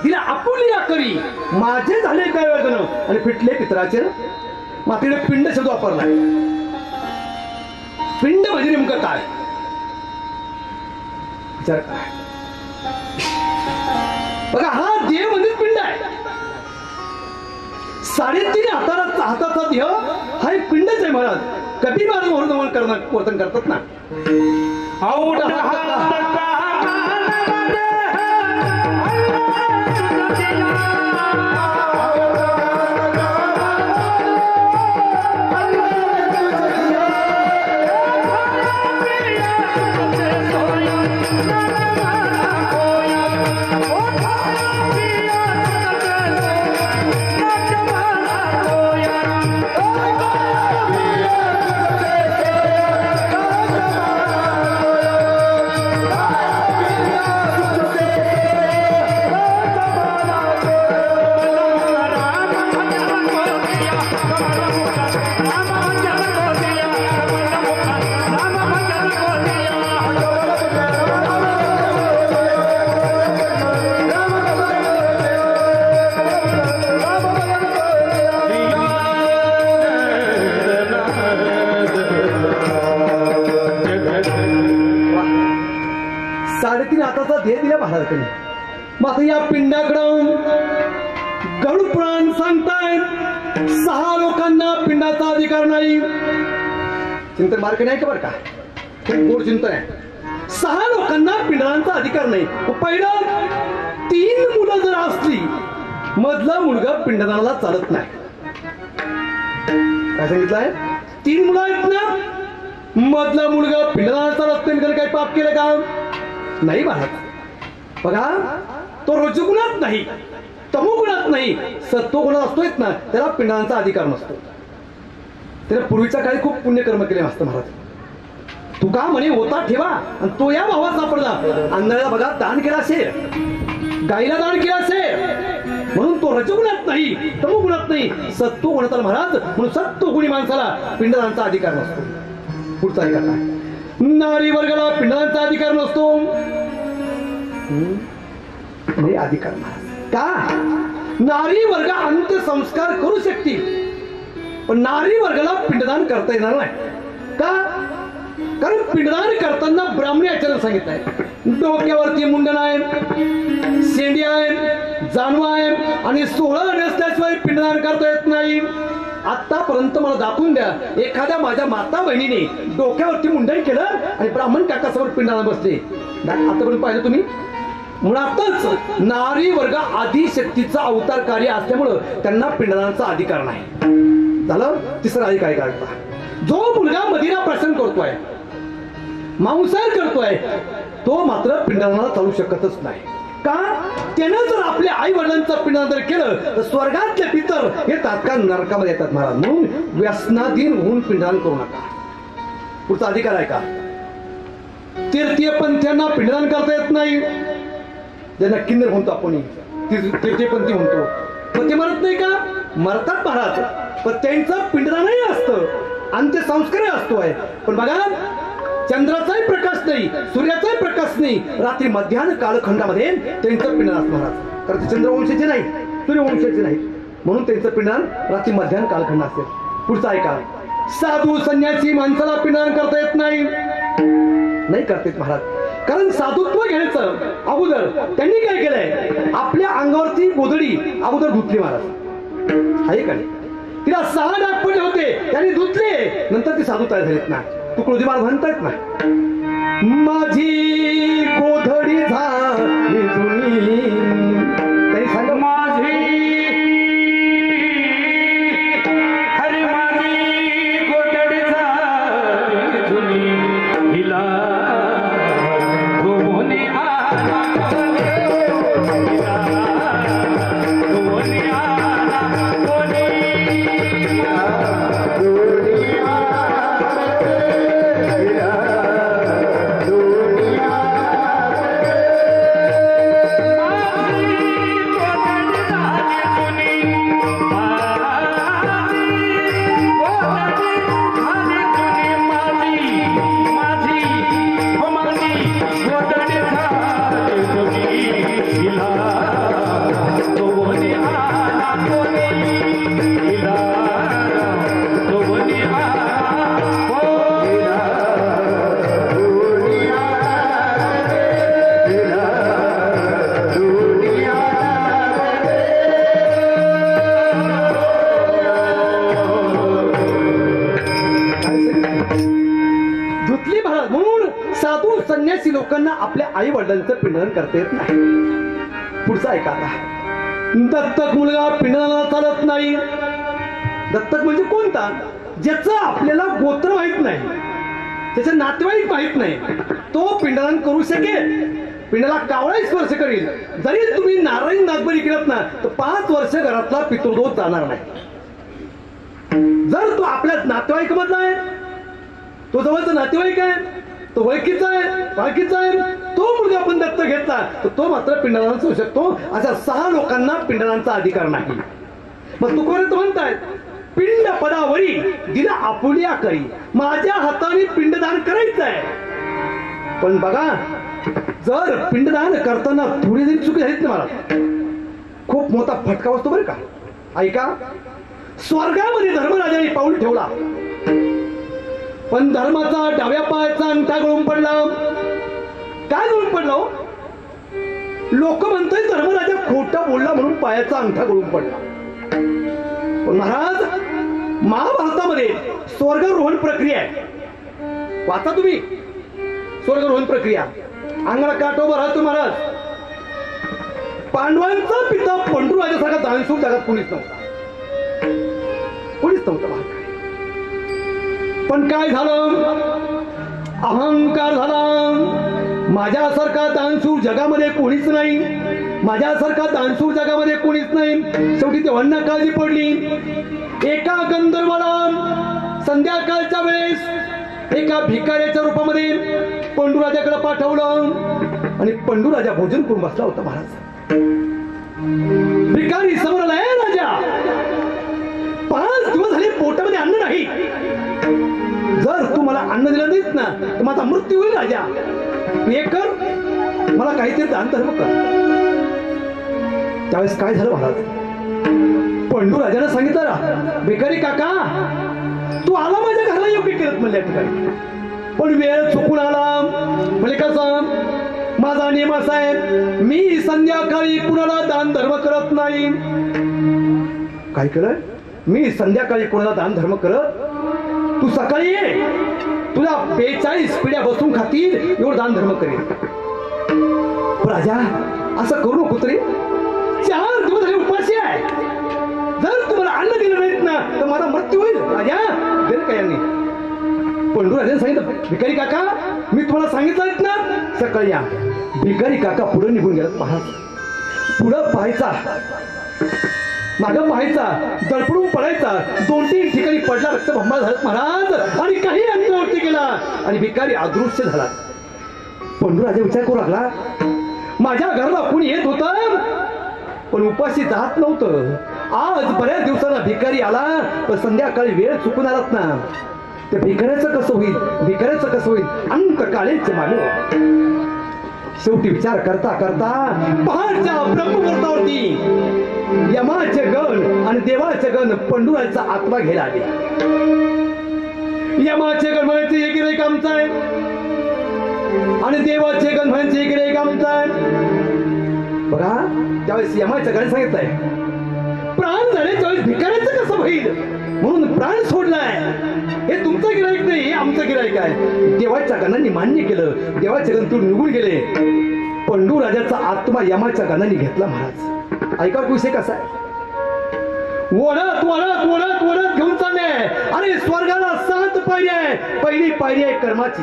तिला आपुलिया करी माझे झाले काय वेदन आणि फिटले पितराचे. मात्र पिंड शब्द वापरलाय. पिंड म्हणजे नेमकं काय विचार काय बघा. हा देव म्हणजे पिंड आहे. 3.5 हाताचा देह हा एक पिंडच आहे महाराज. कधी महाराज म्हणून वर्तन करतात ना. महाराजांनी मात्र या पिंडाकडं गरुड पुराण सांगतायत 6 लोकांना पिंडाचा अधिकार नाही. चिंतन मार्ग नाही का बरं का. खूप गोड चिंतन आहे. 6 लोकांना पिंडाचा अधिकार नाही. पहिलं 3 मुलं जर असली मधला मुलगा पिंडदानाला चालत नाही. काय सांगितलंय? 3 मुलं आहेत ना मधला मुलगा पिंडदानाला चालत नाही. त्याने काही पाप केलं का? नाही महाराज. बघा तो रजोगुणात नाही तमोगुणात नाही सत्वगुणात असतोय ना त्याला पिंडांचा अधिकार नसतो. त्याला पूर्वीच्या काळी खूप पुण्यकर्म केले असतं महाराज. तू का म्हणे होता ठेवा आणि तो या भावात सापडला. अंधाऱ्याला बघा दान केला असेल गाईला दान केलं असेल म्हणून तो रजोगुणात नाही तमोगुणात नाही सत्वगुणात महाराज. म्हणून सत्वगुणी माणसाला पिंडदानाचा अधिकार नसतो. पुढचा अधिकार काय? नारी वर्गाला पिंडदानाचा अधिकार नसतो. अधिकार का? नारी वर्ग अंत्यसंस्कार करू शकतील पण नारी वर्गाला पिंडदान करता येणार नाही. का? कारण पिंडदान करताना ब्राह्मणी आचरण सांगितलं आहे. डोक्यावरती मुंडन आहे शेंडी आहे जानवा आहे आणि 16 नसल्याशिवाय पिंडदान करता येत नाही. आतापर्यंत मला दाखवून द्या एखाद्या माझ्या माता बहिणीने डोक्यावरती मुंडन केलं आणि ब्राह्मण काकासमोर पिंडाला बसले. आतापर्यंत पाहिलं तुम्ही? मुळातच नारी वर्ग आदिशक्तीचा अवतार कार्य असल्यामुळं त्यांना पिंडदानाचा अधिकार नाही. झालं. तिसरं अधिक काय करता, जो मुलगा मदिरा प्रसन्न करतोय, मांसाहार करतोय, तो मात्र पिंडदानाला चालू शकतच नाही. का? त्यानं जर आपल्या आई वडिलांचं पिंडदान जर केलं तर स्वर्गातले पितर हे तात्काळ नरकामध्ये येतात महाराज. म्हणून व्यसनाधीन होऊन पिंडदान करू नका. पुढचा अधिकार आहे का, तृतीय पंथ्यांना पिंडदान करता येत नाही. ज्यांना किन्नर म्हणतो आपण तृतीय पंथी म्हणतो, पण ते मरत नाही का? मरतात महाराज, पण त्यांचं पिंडदानही असतं, अंत्यसंस्कारही असतो आहे. पण बघा, चंद्राचाही प्रकाश नाही, सूर्याचाही प्रकाश नाही, रात्री मध्यान्ह कालखंडामध्ये त्यांचं पिंडदान असतं महाराज. कारण ते चंद्रवंशाचे नाही, सूर्यवंशाचे नाही, म्हणून त्यांचं पिंडदान रात्री मध्यान्ह कालखंड असेल. पुढचा ऐका, साधू संन्यासी माणसाला पिंडदान करता येत नाही. नाही करतेत महाराज, कारण साधुत्व घ्यायचं अगोदर त्यांनी काय केलंय, आपल्या अंगावरती गोधडी अगोदर धुतली महाराज. आहे का नाही? तिला 6 डाग पडले होते, त्यांनी धुतले, नंतर ती साधू तयार झालीत ना. तुकडोजी महाराज म्हणतायत ना, माझी गोधडी झाली जुनी. त्यांनी सांगा, माझी हरी माझी गोधडी झाली जुनी, हिला धुवून आला, हिला धुवून आला कोणी. धुतली महाराज. म्हणून साधू संन्यासी लोकांना आपल्या आई वडिलांचं पिंडदान करता येत नाही. पुढचा ऐका आता, दत्तक मुलगा पिंडदानाला चालत नाही. दत्तक म्हणजे कोणता? ज्याचं आपल्याला गोत्र माहित नाही, त्याचे नातेवाईक माहित नाही, तो पिंडदान करू शकेल. पिंडाला कावळाही स्पर्श करेल. जरी तुम्ही नारायण नागबरी केलात ना, तर 5 वर्ष घरातला पितृदोष जाणार नाही. जर तो आपल्या नातेवाईक मधला आहे, तो जवळचा नातेवाईक आहे, तो ओळखीचा आहे, बाकीचा आहे, तो मुलगा आपण दत्तक घेतला तर तो मात्र पिंडदान करू शकतो. अशा 6 लोकांना पिंडदानाचा अधिकार नाही. मग तुकोबाराय म्हणतायत, पिंड पदावरी दिला आपुल्या करी, माझ्या हाताने पिंडदान करायचं आहे. पण बघा, जर पिंडदान करताना थोडी जरी चुकी झालीत ना मला, खूप मोठा फटका बसतो बरं का. ऐका, स्वर्गामध्ये धर्मराजाने पाऊल ठेवला, पण धर्माचा डाव्या पायाचा अंगठा गळून पडला. काय गळून पडला? लोक म्हणतात धर्मराजा खोटं बोलला म्हणून पायाचा अंगठा गळून पडला. पण महाराज, महाभारतामध्ये स्वर्गारोहण प्रक्रिया आहे, वाचा तुम्ही. स्वर्गारोहण प्रक्रिया, अंगाला काठोबा राहतो महाराज. पांडवांचा पिता पंडूराजासारखा दानशूर जगात कोणीच नव्हता, कोणीच नव्हतं महाराज. पण काय झालं? अहंकार झाला. माझ्यासारखा दानशूर जगामध्ये कोणीच नाही, माझ्यासारखा दानशूर जगामध्ये कोणीच नाही. शेवटी तेव्हांना काळजी पडली. एका गंधर्वाला संध्याकाळच्या वेळेस एका भिकाऱ्याच्या रूपामध्ये पंडूराजाकडे पाठवलं आणि पंडूराजा भोजन करून बसला होता महाराज. भिकारी समोर आला, राजा 5 दिवस झाले पोटामध्ये अन्न नाही, जर तू मला अन्न दिलं नाहीस ना तर माझा मृत्यू होईल. राजा हे कर, मला काहीतरी दान धर्म कर. त्यावेळेस काय झालं महाराज? पंडूराजाने सांगितलं, भिकारी काका तू आला माझ्या घराला योग्य केलं म्हणल्या ठिकाणी, पण वेळ चुकून आला. म्हणजे कसं? माझा नियम असा आहे, मी संध्याकाळी कुणाला दान धर्म करत नाही. काय केलं? मी संध्याकाळी कोणाला दान धर्म करत, तू सकाळी ये, तुला 42 पिढ्या बसून खातील एवढं दान धर्म करेल. राजा असं करू नको तरी 4 दिवस झाले उपाशी आहे. जर तुम्हाला अन्न दिलं नाहीत ना तर माझा मृत्यू होईल. राजा दिलं का यांनी? पंडू राजाने सांगितलं, भिकारी काका मी तुम्हाला सांगितलं ना सकाळी या. भिकारी काका पुढे निघून गेला. महाराज पुढं पाहायचा, मागं पाहायचा, दडपडून पडायचा. 2-3 ठिकाणी पडला, रक्तभंबाळ झाला महाराज आणि काही अंतरावरती गेला आणि भिकारी अदृश्य झाला. पंडू राजा विचार करू लागला, माझ्या घराला कोणी येत होतं पण उपाशी जात नव्हतं. आज बऱ्याच दिवसाला भिकारी आला पण संध्याकाळी वेळ चुकून आलात ना. ते भिकाऱ्याचं कसं होईल, भिकाऱ्याचं कसं होईल, अंत काळेचे मानव. शेवटी विचार करता करता पहाडच्या ब्रह्ममुहूर्तावरती यमाचे गण आणि देवाचे गण पंडुराचा आत्मा घ्यायला आले. यमाचे गण म्हणायचे एक गिऱ्हाईक आमचा आहे आणि देवाचे गण म्हणायचे एक गिऱ्हाईक आमचा आहे. बघा त्यावेळेस यमाच्या गण सांगितलंय प्राण झाले त्यावेळेस भिकाऱ्याचं कसं होईल म्हणून प्राण सोडलाय. हे तुमचं गिऱ्हाईक नाही, हे आमचं गिऱ्हाईक आहे. देवाच्या गणांनी मान्य केलं, देवाचे गण तून निघून गेले. पंडू राजाचा आत्मा यमाच्या गणांनी घेतला. महाराज ऐका विषय कसा आहे, ओढत ओढत ओढत ओढत घेऊन चालले. अरे स्वर्गाला 7 पायऱ्या आहे. पहिली पायरी आहे कर्माची.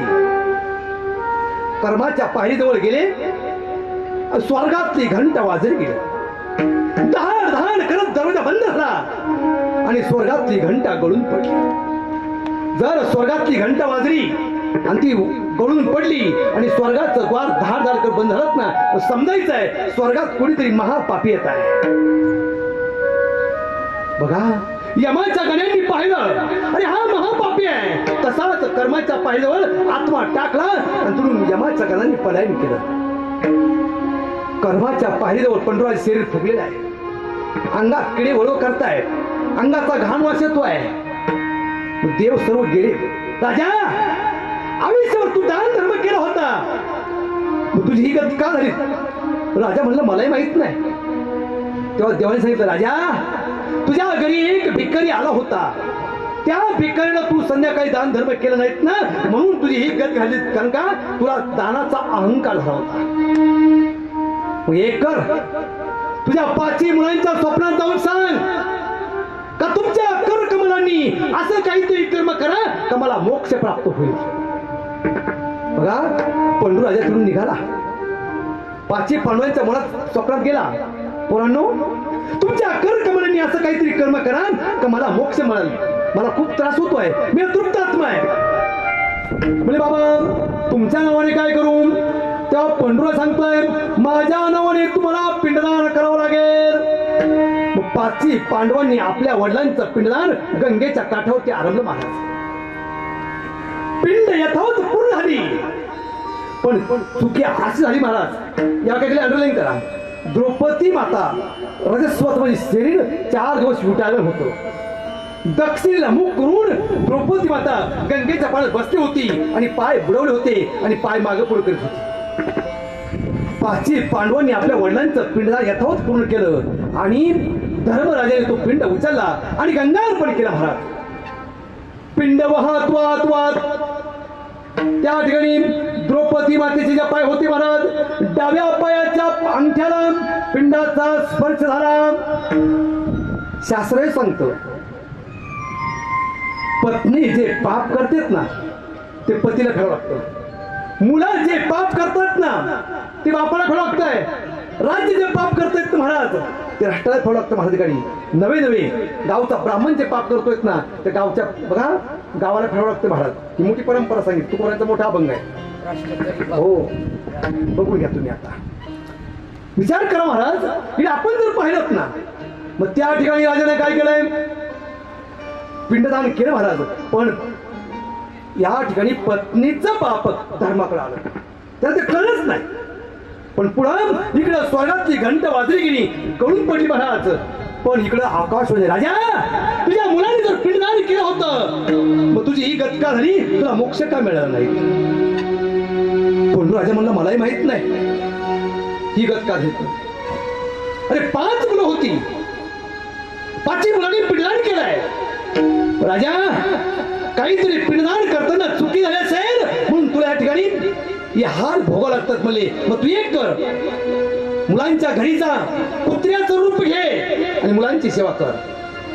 कर्माच्या पायरीजवळ गेले, स्वर्गातली घंटा वाजली गेली. धाड धाड करत दरवाजा बंद झाला आणि स्वर्गातली घंटा गळून पडली. जर स्वर्गातली घंटा वाजली आणि ती गळून पडली आणि स्वर्गाचं द्वार धाड धाड करत बंद झालं ना समजायचं आहे स्वर्गात कोणीतरी महापापी येत आहे. बघा यमाच्या गण्यांनी पाहिलं, अरे हा महापापी आहे. तसाच कर्माच्या पायरीजवळ आत्मा टाकला आणि तिथून यमाच्या गणांनी पलायन केलं. कर्माच्या पायरीजवळ पंडुराचे शरीर फुगलेलं आहे. अंगात किडे वळव करताय, अंगाचा घाण वास येतोय. देव सर्व गेले. राजा आयुष्यावर तू दान धर्म केला होता, तुझी ही गती का झाली? राजा म्हणलं मलाही माहित नाही. तेव्हा देवाने सांगितलं, राजा तुझ्या घरी एक भिकारी आला होता, त्या भिकारीला तू संध्याकाळी दान धर्म केलं नाहीत ना म्हणून तुझी ही गत घाली. कारण का तुला दानाचा अहंकार झाला होता. मग एक कर, तुझ्या 5 मुलांच्या स्वप्नात जाऊन सांग का तुमच्या कर कमलांनी असं काहीतरी कर्म करा का मला मोक्ष प्राप्त होईल. बघा पंडू राजा तिथून निघाला. 5 पांडवांच्या मुलात स्वप्नात गेला. पोरांनो तुमच्या कर कमलांनी असं काहीतरी कर्म करा का मला मोक्ष मिळेल. मला खूप त्रास होतोय, मी तृप्त आत्मा आहे. म्हणजे बाबा तुमच्या नावाने काय करू? तेव्हा पंडुरा सांगतोय माझ्या नावाने तुम्हाला पिंडदान करावं लागेल. 5 पांडवांनी आपल्या वडिलांचं पिंडदान गंगेच्या काठावरती आरंभलं. महाराज पिंड यथावत पूर्ण झाली पण चुकी अशी झाली. महाराज या काही अंडरलाईन करा, द्रौपदी माता रजस्वत म्हणजे शरीर 4 दिवस विटायला होतं. दक्षिणेला मुख करून द्रौपदी माता गंगेच्या पाण्यात बसली होती आणि पाय बुडवले होते आणि पाय मागे पुढे करीत होते. 5 पांडवांनी आपल्या वडिलांचं पिंडदान यथावत पूर्ण केलं आणि धर्मराजाने तो पिंड उचलला आणि गंगार्पण केला. महाराज पिंड वाहत वाहत वाहत त्या ठिकाणी द्रौपदी मातेचे जे पाय होते महाराज डाव्या पायाच्या अंगठ्याला पिंडाचा स्पर्श झाला. शास्त्र सांगतं पत्नी जे पाप करतेत ना ते पतीला फेडावं लागतं. मुलं जे पाप करतात ना ते बापाला फेडावं लागतंय. राज्य जे पाप करतायत महाराज ते राष्ट्राला फेडावं लागतं. महाराज ठिकाणी नवे नवे गावचा ब्राह्मण जे पाप करतोयत ना ते गावच्या बघा गावाला फेडावं लागतं. महाराज ही मोठी परंपरा सांगितली. तुकोबांचा मोठा अभंग आहे. हो बघून घ्या तुम्ही. आता विचार करा महाराज, हे आपण जर पाहिलं ना मग त्या ठिकाणी राजाने काय केलंय? पिंडदान केलं महाराज. पण या ठिकाणी पत्नीचं पाप धर्माकडे आलं तर ते कळलंच नाही. पण पुढं इकडं स्वर्गातली घंट वाजली गेली, गळून पडली महाराज. पण इकडं आकाश म्हणजे राजा तुझ्या मुलांनी जर पिंडदान केलं होतं मग तुझी ही गत का झाली, तुला मोक्ष का मिळाला नाही? पंडू राजा म्हणलं मलाही माहित नाही ही गत का घेतली. अरे 5 मुलं होती, 5 मुलांनी पिंडदान केलंय. राजा काहीतरी पिंडदान करताना चुकी झाली असेल म्हणून तुला या ठिकाणी हे हाल भोगावं लागतात मले. मग तू एक कर, मुलांच्या घरी जा, कुत्र्याचं रूप घे आणि मुलांची सेवा कर.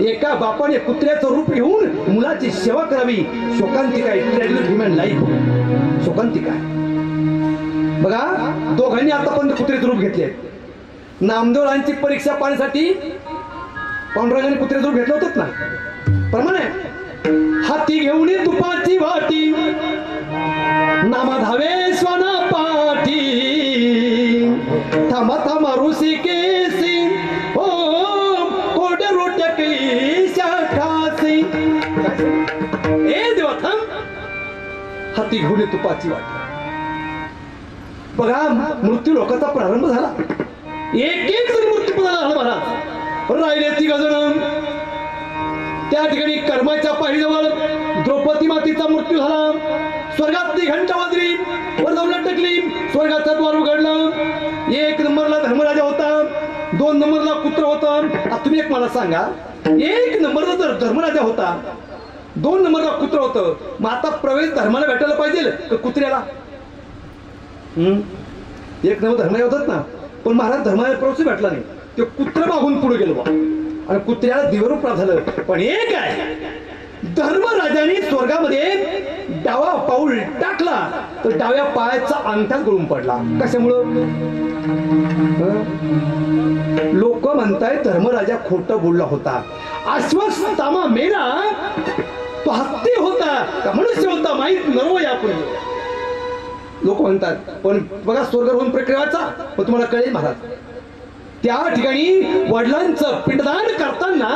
एका बापाने कुत्र्याचं रूप घेऊन मुलाची सेवा करावी. शोकांतिका ह्युमन लाईफ, शोकांतिका. बघा दोघांनी आतापर्यंत कुत्र्याचं रूप घेतले. नामदेवरांची परीक्षा पाहण्यासाठी पांडुरंगाने कुत्र्याचं रूप घेतलं होतं ना. प्रमाणे हाती घेऊन तुपाची वाटी, नामा धावे श्वाना पाठी, थांबा थांबा ऋषिकेशी, हो कोरड्या रोट्या कैशा खासी. ए देवा थांब, हाती घेऊन तुपाची वाटी. बघा मृत्यू लोकांचा प्रारंभ झाला. एक एक जण मृत्यू झाला महाराज. राहिले 3 जण. त्या ठिकाणी कर्माच्या पायरीजवळ द्रौपदी मातेचा मृत्यू झाला. स्वर्गातली घंटा वाजली, वर जाऊन लटकली, स्वर्गाचं द्वार उघडलं. 1 नंबरला धर्मराजा होता, 2 नंबरला कुत्र होता. आता तुम्ही एक मला सांगा, 1 नंबरला जर धर्मराजा होता, 2 नंबरला कुत्र होतं, मग आता प्रवेश धर्माला भेटायला पाहिजे का कुत्र्याला? 1 नंबर धर्मराजा होतात ना, पण महाराज धर्माला प्रवेश भेटला नाही. ते कुत्र मागून पुढे गेलो आणि कुत्र्याला दिवरूप प्राप्त झालं. पण एक आहे, धर्मराजाने स्वर्गामध्ये डावा पाऊल टाकला तर डाव्या पायाचा अंगठा गळून पडला. कशामुळं? लोक म्हणताय धर्मराजा खोटं बोलला होता. अश्वत्थामा मेला, तो हत्ती होता का मनुष्य होता माहित नव्हतं यापूर्वी लोक म्हणतात. पण बघा स्वर्गारोहण प्रक्रियाचा पण तुम्हाला कळेल महाराज. त्या ठिकाणी वडिलांचं पिंडदान करताना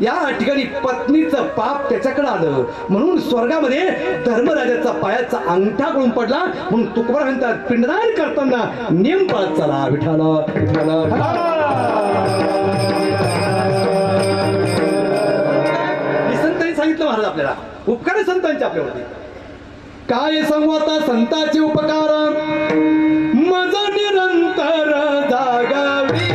या ठिकाणी पत्नीचं पाप त्याच्याकडे आलं, म्हणून स्वर्गामध्ये धर्मराजाचा पायाचा अंगठा गळून पडला. म्हणून तुकोबा म्हणतात पिंडदान करताना नियम पाळत चला. विठाला संतांनी सांगितलं महाराज आपल्याला, उपकार संतांचे आपल्यावरती. काय सांगू आता संतांचे उपकार, मज निरंतर जागावी,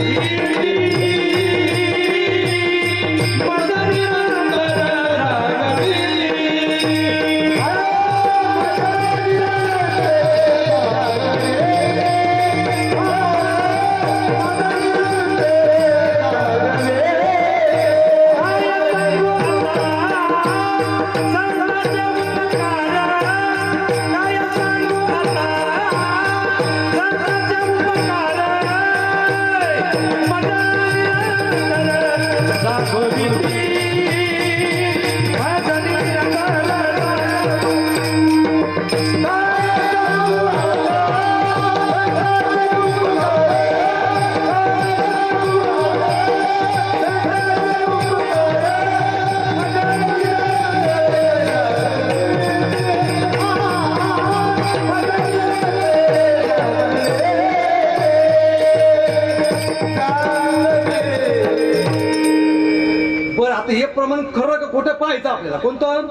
हे प्रमाण खरं का खोटं पाहायचं आपल्याला. कोणतं?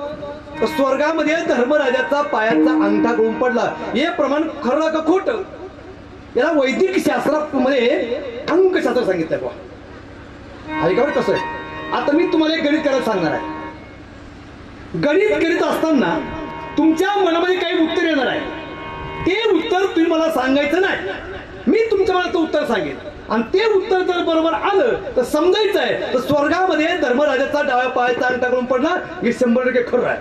स्वर्गामध्ये धर्मराजाचा पायाचा अंगठा गळून पडला, हे प्रमाण खरं का खोटं? याला वैदिक शास्त्रामध्ये अंकशास्त्र सांगितलंय बा. ऐकावर कसं आहे. आता मी तुम्हाला एक गणित करायला सांगणार आहे. गणित करीत असताना तुमच्या मनामध्ये काही उत्तर येणार आहे. ते उत्तर तुम्ही मला सांगायचं नाही, मी तुमच्या मनाचं उत्तर सांगेन. आणि ते उत्तर जर बरोबर आलं तर समजायचं आहे तर स्वर्गामध्ये धर्मराजाचा डाव्या पायाचा अंगठा गळून पडला हे 100% खरं आहे.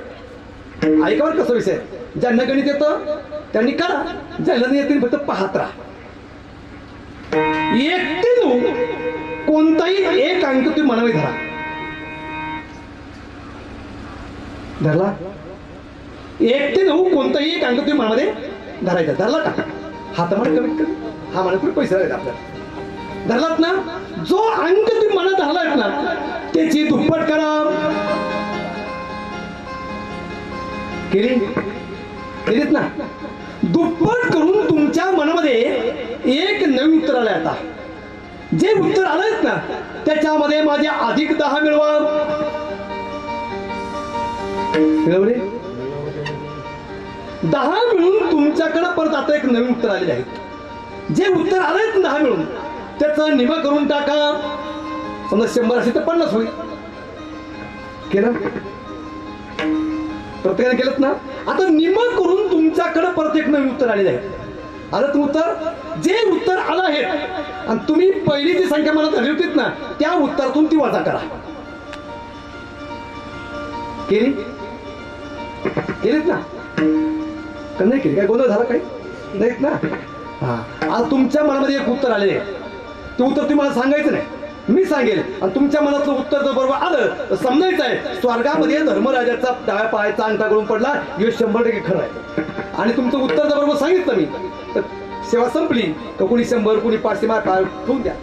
ऐकावर कसं विषय. ज्यांना गणित येतं त्यांनी करा, ज्यांना नाही येते फक्त पाहत राहा. एकटीनं कोणताही एक अंक तुम्ही मनामध्ये धरा. धरला? एकटीनं कोणताही एक अंक तुम्ही मनामध्ये धरायचा. धरला का? हातामध्ये कमीत कमी हा मला पैसे द्यायचा आपल्याला. धरलात ना? जो अंक तुम्ही मनात धरलात ना त्याची दुप्पट करा. केलीत ना? दुप्पट करून तुमच्या मनामध्ये एक नवीन उत्तर आलंय. आता जे उत्तर आलंय ना त्याच्यामध्ये माझे अधिक 10 मिळवा. मिळवले? 10 मिळून तुमच्याकडे परत आता एक नवीन उत्तर आलेले आहे. जे उत्तर आलंय 10 मिळून त्याचं निम करून टाका. समजा 100 असेल तर 50 होईल. केलं? प्रत्येकाने केलं ना? आता निम करून तुमच्याकडे परत एक नवीन उत्तर आलेलं आहे. आलं तुम्ही उत्तर? जे उत्तर आलं आहे आणि तुम्ही पहिली जी संख्या मला धरली होतीत ना त्या उत्तरातून ती वजा करा. केलीत ना? का नाही केली? काय गोंधळ झाला काही नाहीत ना? हा, आज तुमच्या मनामध्ये एक उत्तर आले, ते उत्तर तुम्ही मला सांगायचं नाही, मी सांगेल. आणि तुमच्या मनातलं उत्तर जर बरोबर आलं तर समजायचं आहे स्वर्गामध्ये धर्मराजाचा डाव्या पायाचा अंगठा गळून पडला, हे 100% खरं आहे. आणि तुमचं उत्तर जर बरोबर सांगितलं मी तर सेवा संपली. तर कोणी 100 कोणी 500 मार्क ठेवून द्या.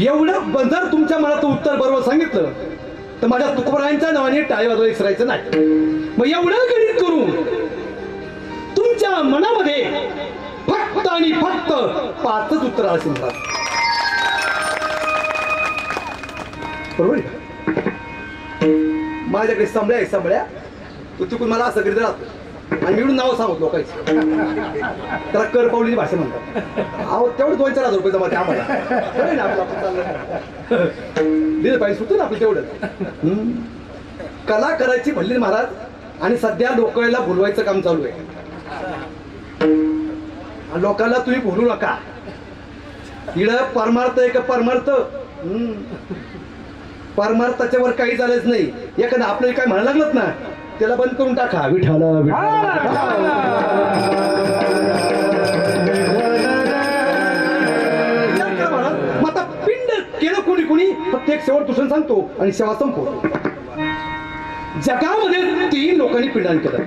एवढं जर तुमच्या मनात उत्तर बरोबर सांगितलं तर माझ्या तुकोबरायांच्या नावाने टाळी वाजवायला विसरायचं नाही. मग एवढं गणित करून तुमच्या मनामध्ये फक्त आणि फक्त 5च उत्तर असेल. बरोबर आहे? माझ्याकडे संभळ्या तू चुकून मला असं करीत राहतो आणि मिळून नाव सांगतो लोकांची. त्याला कर पावलीची भाषा म्हणतात. अहो तेवढं 2-4 हजार रुपये जमा ते आम्हाला ना आपलं दिलं पाहिजे सुटतं ना आपलं तेवढं. कला करायची भल्ली महाराज आणि सध्या लोकांना बोलवायचं काम चालू आहे. लोकांना तुम्ही बोलू नका. इकडं परमार्थ आहे का परमार्थ? परमार्थाच्या वर काही झालंच नाही. एखादं आपल्याला काय म्हणायला लागलं ना त्याला बंद करून टाका. विठाला मग आता पिंड केलं कोणी कोणी फक्त एक शेवट दुसरं सांगतो आणि सेवा संपवतो. जगामध्ये 3 लोकांनी पिंडदान केलं.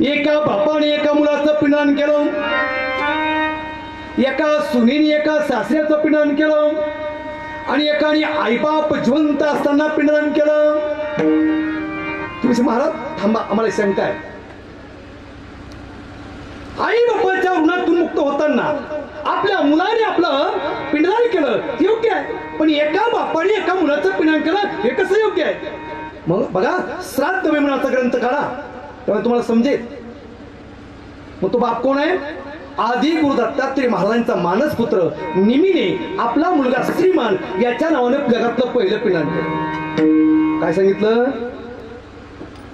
एका बापाने एका मुलाचं पिंडदान केलं, एका सुनेने एका सासऱ्याचं पिंडदान केलं आणि एकाने आईबाप जिवंत असताना पिंडदान केलं. तुम्ही महाराज थांबा, आम्हाला शंका आहे. आई बापाच्या ऋणातून मुक्त होताना आपल्या मुलाने आपलं पिंडदान केलं ते योग्य आहे, पण एका बापाने एका मुलाचं पिंडदान केलं हे कसं योग्य आहे? मग बघा श्राद्ध विमनाचा ग्रंथ काढा तेव्हा तुम्हाला समजेल. मग तो बाप कोण आहे? आदी गुरु दत्तात्रय महाराजांचा मानस पुत्र निमीने आपला मुलगा श्रीमान याच्या नावाने जगातलं पहिलं पिंडदान केलं. काय सांगितलं?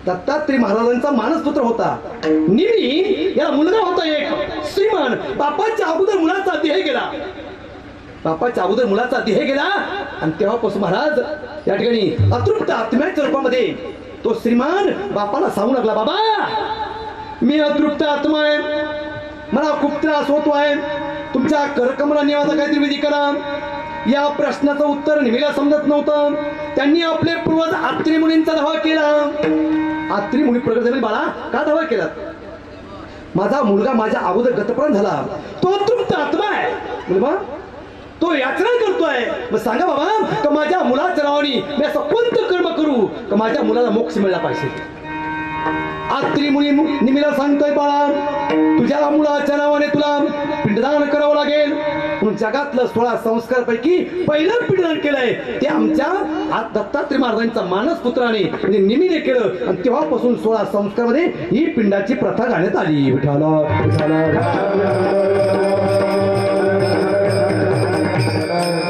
दत्तात्रय महाराजांचा मानस पुत्र होता निमी, याला मुलगा होता एक श्रीमान. बापाच्या अगोदर मुलाचा देह गेला, बापाच्या अगोदर मुलाचा देह गेला आणि तेव्हापासून महाराज या ठिकाणी अतृप्त आत्म्याच्या रूपामध्ये तो श्रीमान बापाला सांगू लागला, बाबा मी अतृप्त आत्मा आहे, मला खूप त्रास होतो आहे, तुमच्या करकमला निवाचा काहीतरी विधी करा. या प्रश्नाचं उत्तर निमीला समजत नव्हतं. त्यांनी आपले पूर्वज आत्री मुनींचा धावा केला. आत्री मुनी प्रगट झाले. बाळा का धावा केला? माझा मुलगा माझ्या अगोदर गतप्राण झाला, तो तृप्त आत्मा आहे, मुलगा तो याचना करतोय. मग सांगा बाबा का माझ्या मुलाच्या नावाने मी असं कोणतं कर्म करू का माझ्या मुलाला मोक्ष मिळाला पाहिजे? आत्री मुनी निमीला सांगतोय, बाळा तुझ्या मुलाच्या नावाने तुला पिंडदान करावं लागेल. म्हणून जगातलं 16 संस्कार पैकी पहिलं पिंडदान केलंय ते आमच्या दत्तात्रय महाराजांचा मानस पुत्राने म्हणजे निमीने केलं आणि तेव्हापासून 16 संस्कार मध्ये ही पिंडाची प्रथा घालण्यात आली. विठाला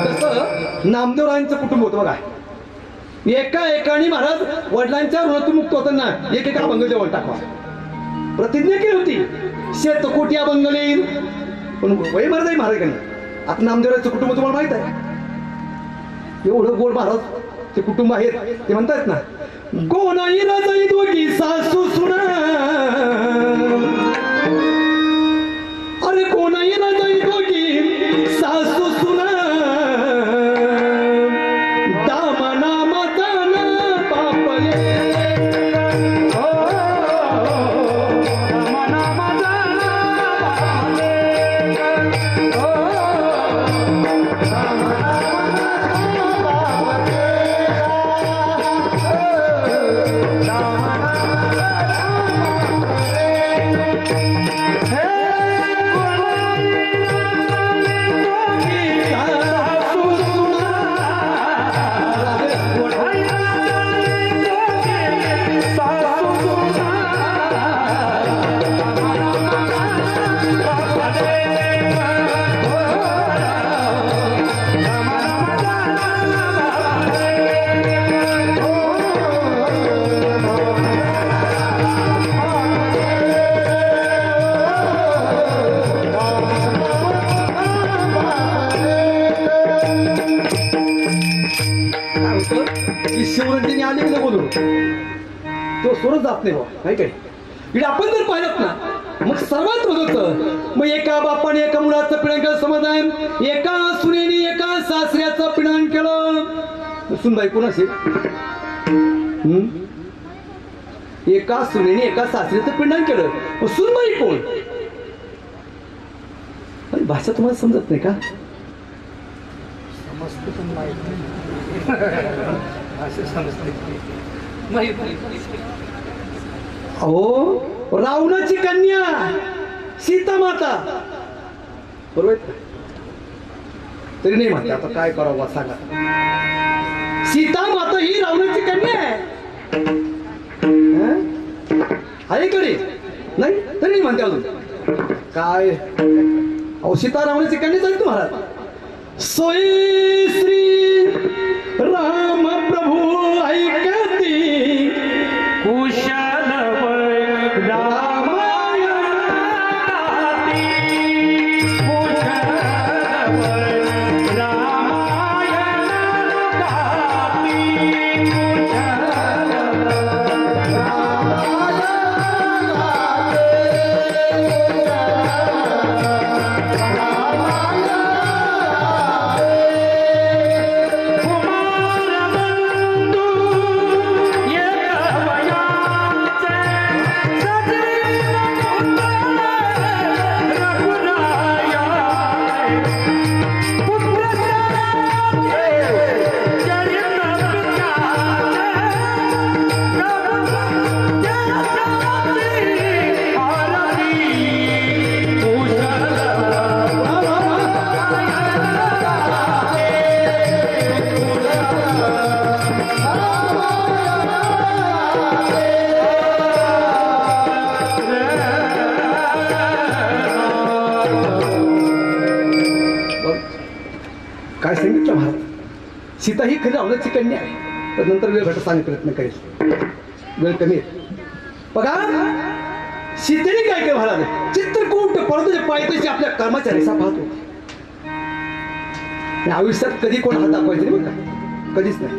तसं नामदेवरायांचं कुटुंब होतं बघा. एका एकाने महाराज वडिलांच्या ऋणातून मुक्त होताना एक अभंग जेवण टाकवा प्रतिज्ञा केली होती. शेतकोटी अभंग लिहिल. पण वय महाराज महाराज आता नामदेवराचं कुटुंब तुम्हाला माहित आहे. एवढं गोड महाराज ते कुटुंब आहेत. ते म्हणतात ना, गोनाई राजाई दोघी सासू सुना, अरे गोनाई राजाई दोघी सासू सुना, होतो तो सोडत जात नाही बाबा नाही काय इकडे आपण जर पाहिलं ना मग सर्वात महत्वाचं मग एका बापाने एका मुलाचं पिढान केलं समज आहे एका सुनेने एका सासऱ्याचं पिढान केलं सुनबाई कोण असेल एका सुनेने एका सासऱ्याचं पिंडदान केलं सुनबाई कोण पण भाषा तुम्हाला समजत नाही का अहो रावणाची कन्या सीता माता बरोबर तरी नाही म्हणते आता काय करावं सांगा सीता माता ही रावणाची कन्या आहे कडे नाही तरी नाही म्हणते अजून काय अहो सीता रावणाची कन्या झाली तुम्हाला सोयी श्री राम प्रभू ऐकती कुशल काय सांगितलं महाराज सीता ही खरी रावणाची कन्या आहे पण नंतर वेळ भेटा सांगण्याचा प्रयत्न करेल वेळ कमी आहे बघा सीतेने काय काय महाराज चित्रकूट परंतु पायथ्याशी आपल्या कर्माच्या रेषा पाहतो आयुष्यात कधी कोण हात दाखवायचे नाही बघा कधीच नाही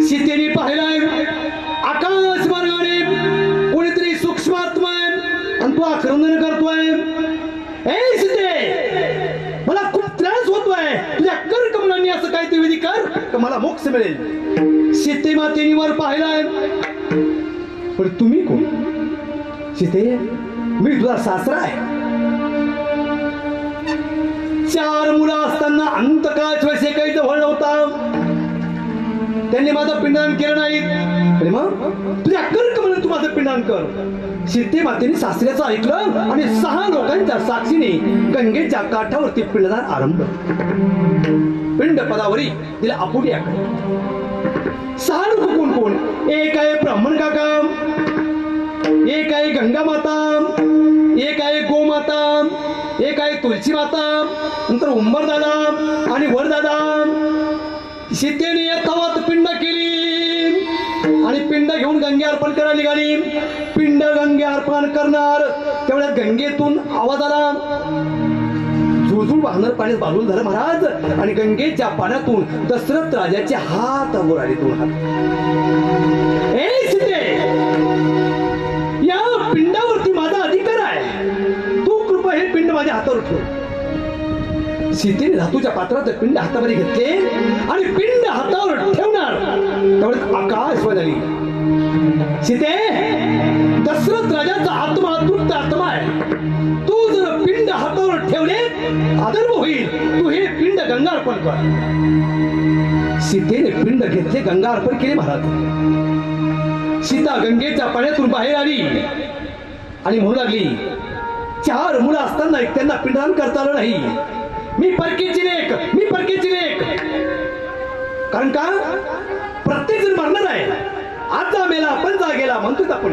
सीतेने पाहिलाय आकाश मार्गाने कोणीतरी सूक्ष्मात्मा आहे आणि तो आक्रमण करतोय ए सीते मला खूप त्रास होतोय तुझ्या कर कमलांनी असं काहीतरी विधी कर तर मला मोक्ष मिळेल सीते मातेने वर पाहिलाय पण तुम्ही कोण सीते मी तुझा सासरा आहे 4 मुलं असताना अंतकाळाच्या वेळेस काही जवळ नव्हता त्यांनी माझं पिंडदान केलं नाही मग तुझ्या कर कमल तू माझं पिंडदान कर सीते मातेने सासऱ्याचं ऐकलं आणि 6 लोकांच्या साक्षीने गंगेच्या काठावरती पिंडदान आरंभ पिंड पदावरी तिला आपुटी 6 लोक कोण कोण एक आहे ब्राह्मण काका एक आहे गंगा माता एक आहे गोमाता एक आहे तुलसी माता नंतर उंबर दादा आणि वर दादा सीतेने यथावत पिंड केली आणि पिंड घेऊन गंगे अर्पण करायला निघाली पिंड गंगे अर्पण करणार तेवढ्यात गंगेतून आवाज आला झुळझुळ वाहणार पाणी बाजूला झालं महाराज आणि गंगेच्या पाण्यातून दशरथ राजाचे हात वर आले 2 हात ए सीते या पिंडावरती माझा अधिकार आहे तू कृपा हे पिंड माझ्या हातावर ठेव सीतेने धातूच्या पात्रात पिंड हातामध्ये घेतले आणि पिंड हातावर ठेवणार त्यावेळेस आकाश झाली सीते दशरथ राजाचा आत्मा अतृप्त आत्मा आहे तू जर पिंड हातावर ठेवले अधर्म होईल तू हे पिंड गंगा अर्पण कर सीतेने पिंड घेतले गंगा अर्पण केले महाराज सीता गंगेच्या पाण्यातून बाहेर आली आणि म्हणू लागली 4 मुलं असताना त्यांना पिंडदान करता आलं नाही मी परकीची लेक कारण का प्रत्येक जण मरणार आहे आजा मेला पंजा गेला म्हणतो आपण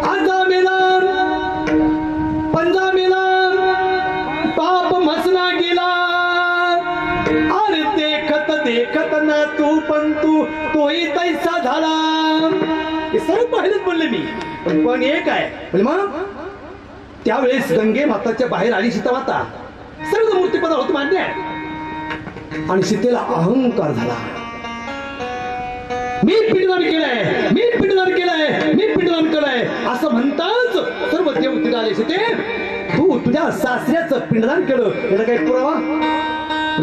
आजा मेला पंजा मेला पाप मसना गेला अरे देखत ना तू पण तोही तैसा झाला हे सर्व पाहिलंच बोलले मी पण एक आहे मग त्यावेळेस गंगे माताच्या बाहेर आली सीता माता सर्व मूर्तीपदा होत मान्य आणि सीतेला अहंकार झाला मी पिंडदान केलंय, मी पिंडदान केलंय, मी पिंडदान केलंय असं म्हणताच सर्व देव तिथे आले. सीते तू तुझ्या सासऱ्याचं पिंडदान केलं याचा काही पुरावा?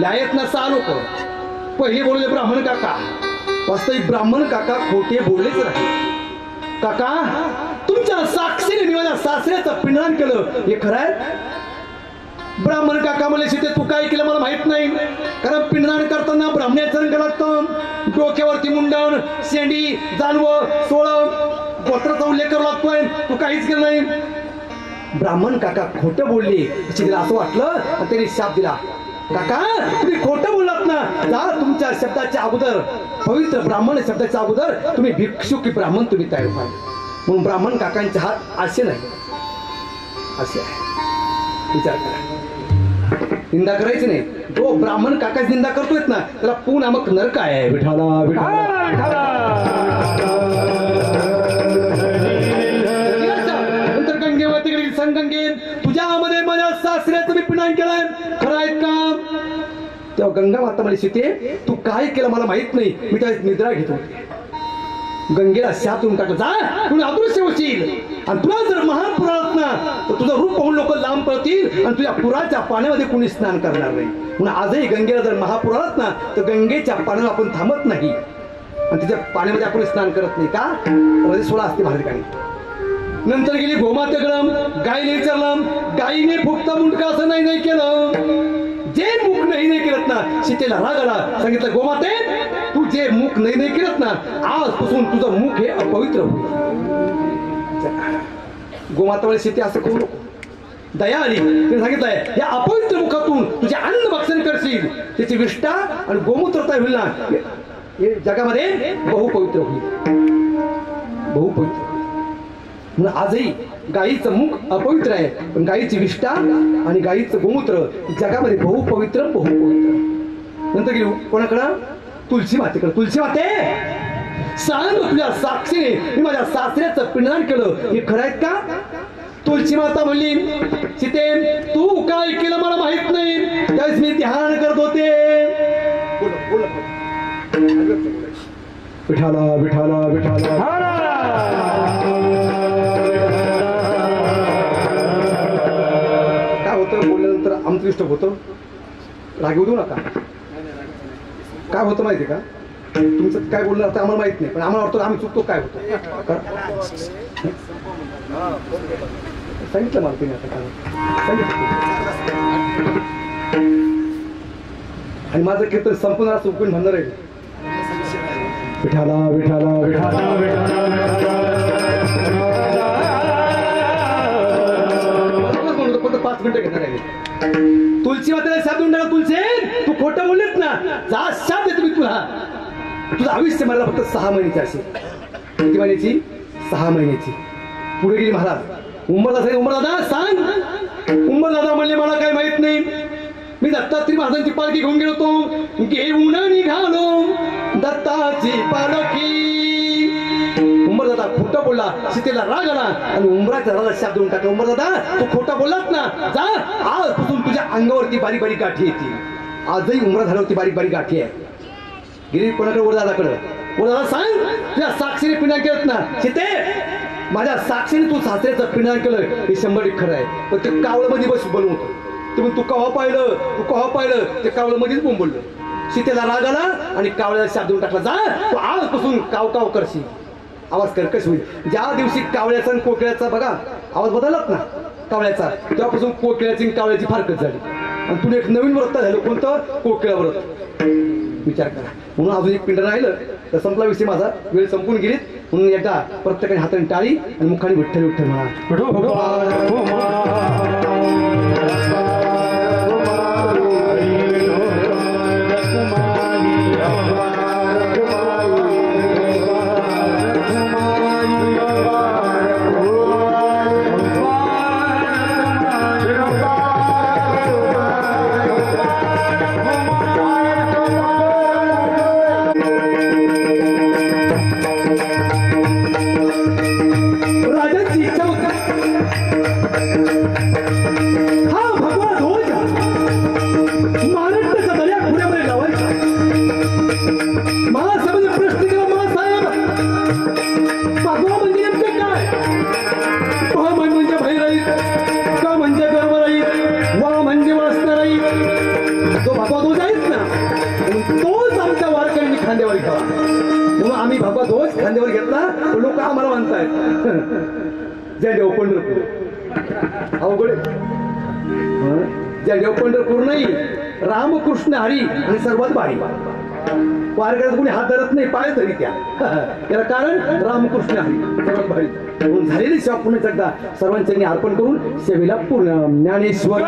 आहेत ना 6 लोक. पहिले बोलले ब्राह्मण काका. वास्तविक ब्राह्मण काका खोटे बोललेच नाही. काका तुमच्या साक्षीने मी माझ्या सासऱ्याचं पिंडदान केलं हे खरं आहे? ब्राह्मण काका म्हणले सीते तू काय केलं मला माहित नाही, कारण पिंडदान करताना ब्राह्मणाचं रंग लागतं, डोक्यावरती मुंडण, शेंडी, जानवं, सोळं, गोत्राचा उल्लेख करावा लागतोय, तू काहीच केलं नाही. ब्राह्मण काका खोटं बोलले. सीतेला असं वाटलं आणि त्यांनी शाप दिला. काका तुम्ही खोटं बोललात ना, जा तुमच्या शब्दाच्या अगोदर, पवित्र ब्राह्मण शब्दाच्या अगोदर तुम्ही भिक्षुकी ब्राह्मण तुम्ही तयार व्हाल. म्हणून ब्राह्मण काकांचे हात असे नाही, असे आहे. विचार करा, निंदा करायची नाही. जो ब्राह्मण काकाची निंदा करतोय ना त्याला पू नामक नरक आहे. विठाला विठाला. नंतर गंगेवरती संगंगे तुझ्यामध्ये माझ्या सासऱ्याचं मी पिंडदान केलंय खरं आहे का? तेव्हा गंगा माता म्हणे सीते तू काय केलं मला माहित नाही, मी त्या निद्रा घेतो. गंगेला शातून टाकलं, जा तुम्ही अदृश्य होशील आणि तुला जर महापुरात ना तर तुझं रूप पाहून लोक लांब पळतील आणि तुझ्या पुराच्या पाण्यामध्ये कुणी स्नान करणार नाही. म्हणून आजही गंगेला जर महापुरात ना तर गंगेच्या पाण्यावर आपण थांबत नाही आणि तिच्या पाण्यामध्ये आपण स्नान करत नाही का? हृदय सोळा असते बाहेर ठिकाणी. नंतर गेली गोमातेकडं, गायीने विचारलं, गायीने फुकता मुंडका असं नाही केलं. जे मुख नाही केलं ना सीतेला राग आला. सांगितलं गोमाते तू जे मुख नाही केलं ना आजपासून तुझं मुख हे अपवित्र होईल. गोमाता म्हणे सीते असं करू नको. दया आली. तिने सांगितलंय या अपवित्र मुखातून तुझे अन्न भक्षण करशील, त्याची विष्ठा आणि गोमूत्रता होईल ना हे जगामध्ये बहुपवित्र होईल. बहुपवित्र म्हणून आजही गायीचं मुख अपवित्र आहे, पण गायीची विष्ठा आणि गायीचं गोमूत्र जगामध्ये बहुपवित्र बहुपवित्र. नंतर गेली कोणाकडं? तुलसी मातेकडे. तुलसी माते सांग तुझ्या साक्षीने मी माझ्या सासऱ्याचं पिंडदान केलं हे खरं आहेत का? तुलसी माता म्हणली सीते तू काय केलं मला माहित नाही, त्यावेळेस मी ध्यान करत होते. विठाला विठाला विठाला. बोलल्यानंतर आमचं डिस्टर्ब होतं, रागवू देऊ नका. काय होतं माहिती का, तुमचं काय बोललं आता आम्हाला माहित नाही, पण आम्हाला वाटतं आम्ही चुकतो काय होतं. सांगितलं मला तिने आता आणि माझं कीर्तन संपूर्ण चुकून म्हणणार आहे. विठाला विठाला विठाला विठाला. 5 मिनिटं घेणार आहे. तुलसी मातेला शाप देऊन टाका. तुलसी तू खोटं बोललेत ना, जा शाप देतो मी तुला. तुझं आयुष्य मला फक्त 6 महिन्याची असेल. किती महिन्याची? 6 महिन्याची. पुढे गेली महाराज उंबरदादा. उंबरदादा सांग. उंबरदादा म्हणले मला काही माहित नाही, मी दत्तात्रय महाराजांची पालखी घेऊन गेलो होतो. घेऊन निघालो दत्ताची पालखी. उंबरदादा खोटं बोलला. सीतेला राग आला आणि उंबराच्या राजा शाप देऊन टाकला. उंबरदादा तू खोटं बोललात ना, जा आजपासून तुझ्या अंगावरती बारीक बारीक गाठी येतील. आजही उंबरा झाल्यावरती बारीक बारीक गाठी आहे. गिरी कोणाकडे? वरदादाकडे. वरदादा सांग तुझ्या साक्षीने पिंडदान केलं ना. सीते माझ्या साक्षीने तू सासऱ्याचं पिंडदान केलं हे 100% खरं आहे, पण ते कावळमध्ये बस बनवतो. तुम्ही तू कव्हा पाहिलं, तू कव्हा पाहिलं, ते कावळमध्येच बोंबललं. सीतेला राग आला आणि कावळ्याला शाप देऊन टाकला. जा तू आजपासून काव काव करशील, आवाज कर्कश होईल. ज्या दिवशी कावळ्याचा आणि कोकिळ्याचा बघा आवाज बदललात ना कावळ्याचा, तेव्हापासून कोकिळ्याची आणि कावळ्याची फारकत झाली आणि तुला एक नवीन व्रत झालं. कोणतं? कोकिळा व्रत. विचार करा. म्हणून अजून एक पिंड राहिलं तर संपला विषय माझा. वेळ संपून गेलीत. म्हणून एकदा प्रत्येकाने हाताने टाळी आणि मुखाने विठ्ठल विठ्ठल म्हणा. महासाहेब तेव्हा आम्ही बाबा ध्वज खांद्यावर घेतला लोक आम्हाला म्हणतायत जय देव पंढरपूर अवघड जय देव पंढरपूर नाही रामकृष्ण हरी आणि सर्वात भारी वारकऱ्यात कोणी हात धरत नाही पाय धरी त्याला कारण रामकृष्ण हरी सर्वात भारी म्हणून झालेली सेवा पुन्हा एकदा सर्वांच्यांनी अर्पण करून सेवेला पूर्ण ज्ञानेश्वर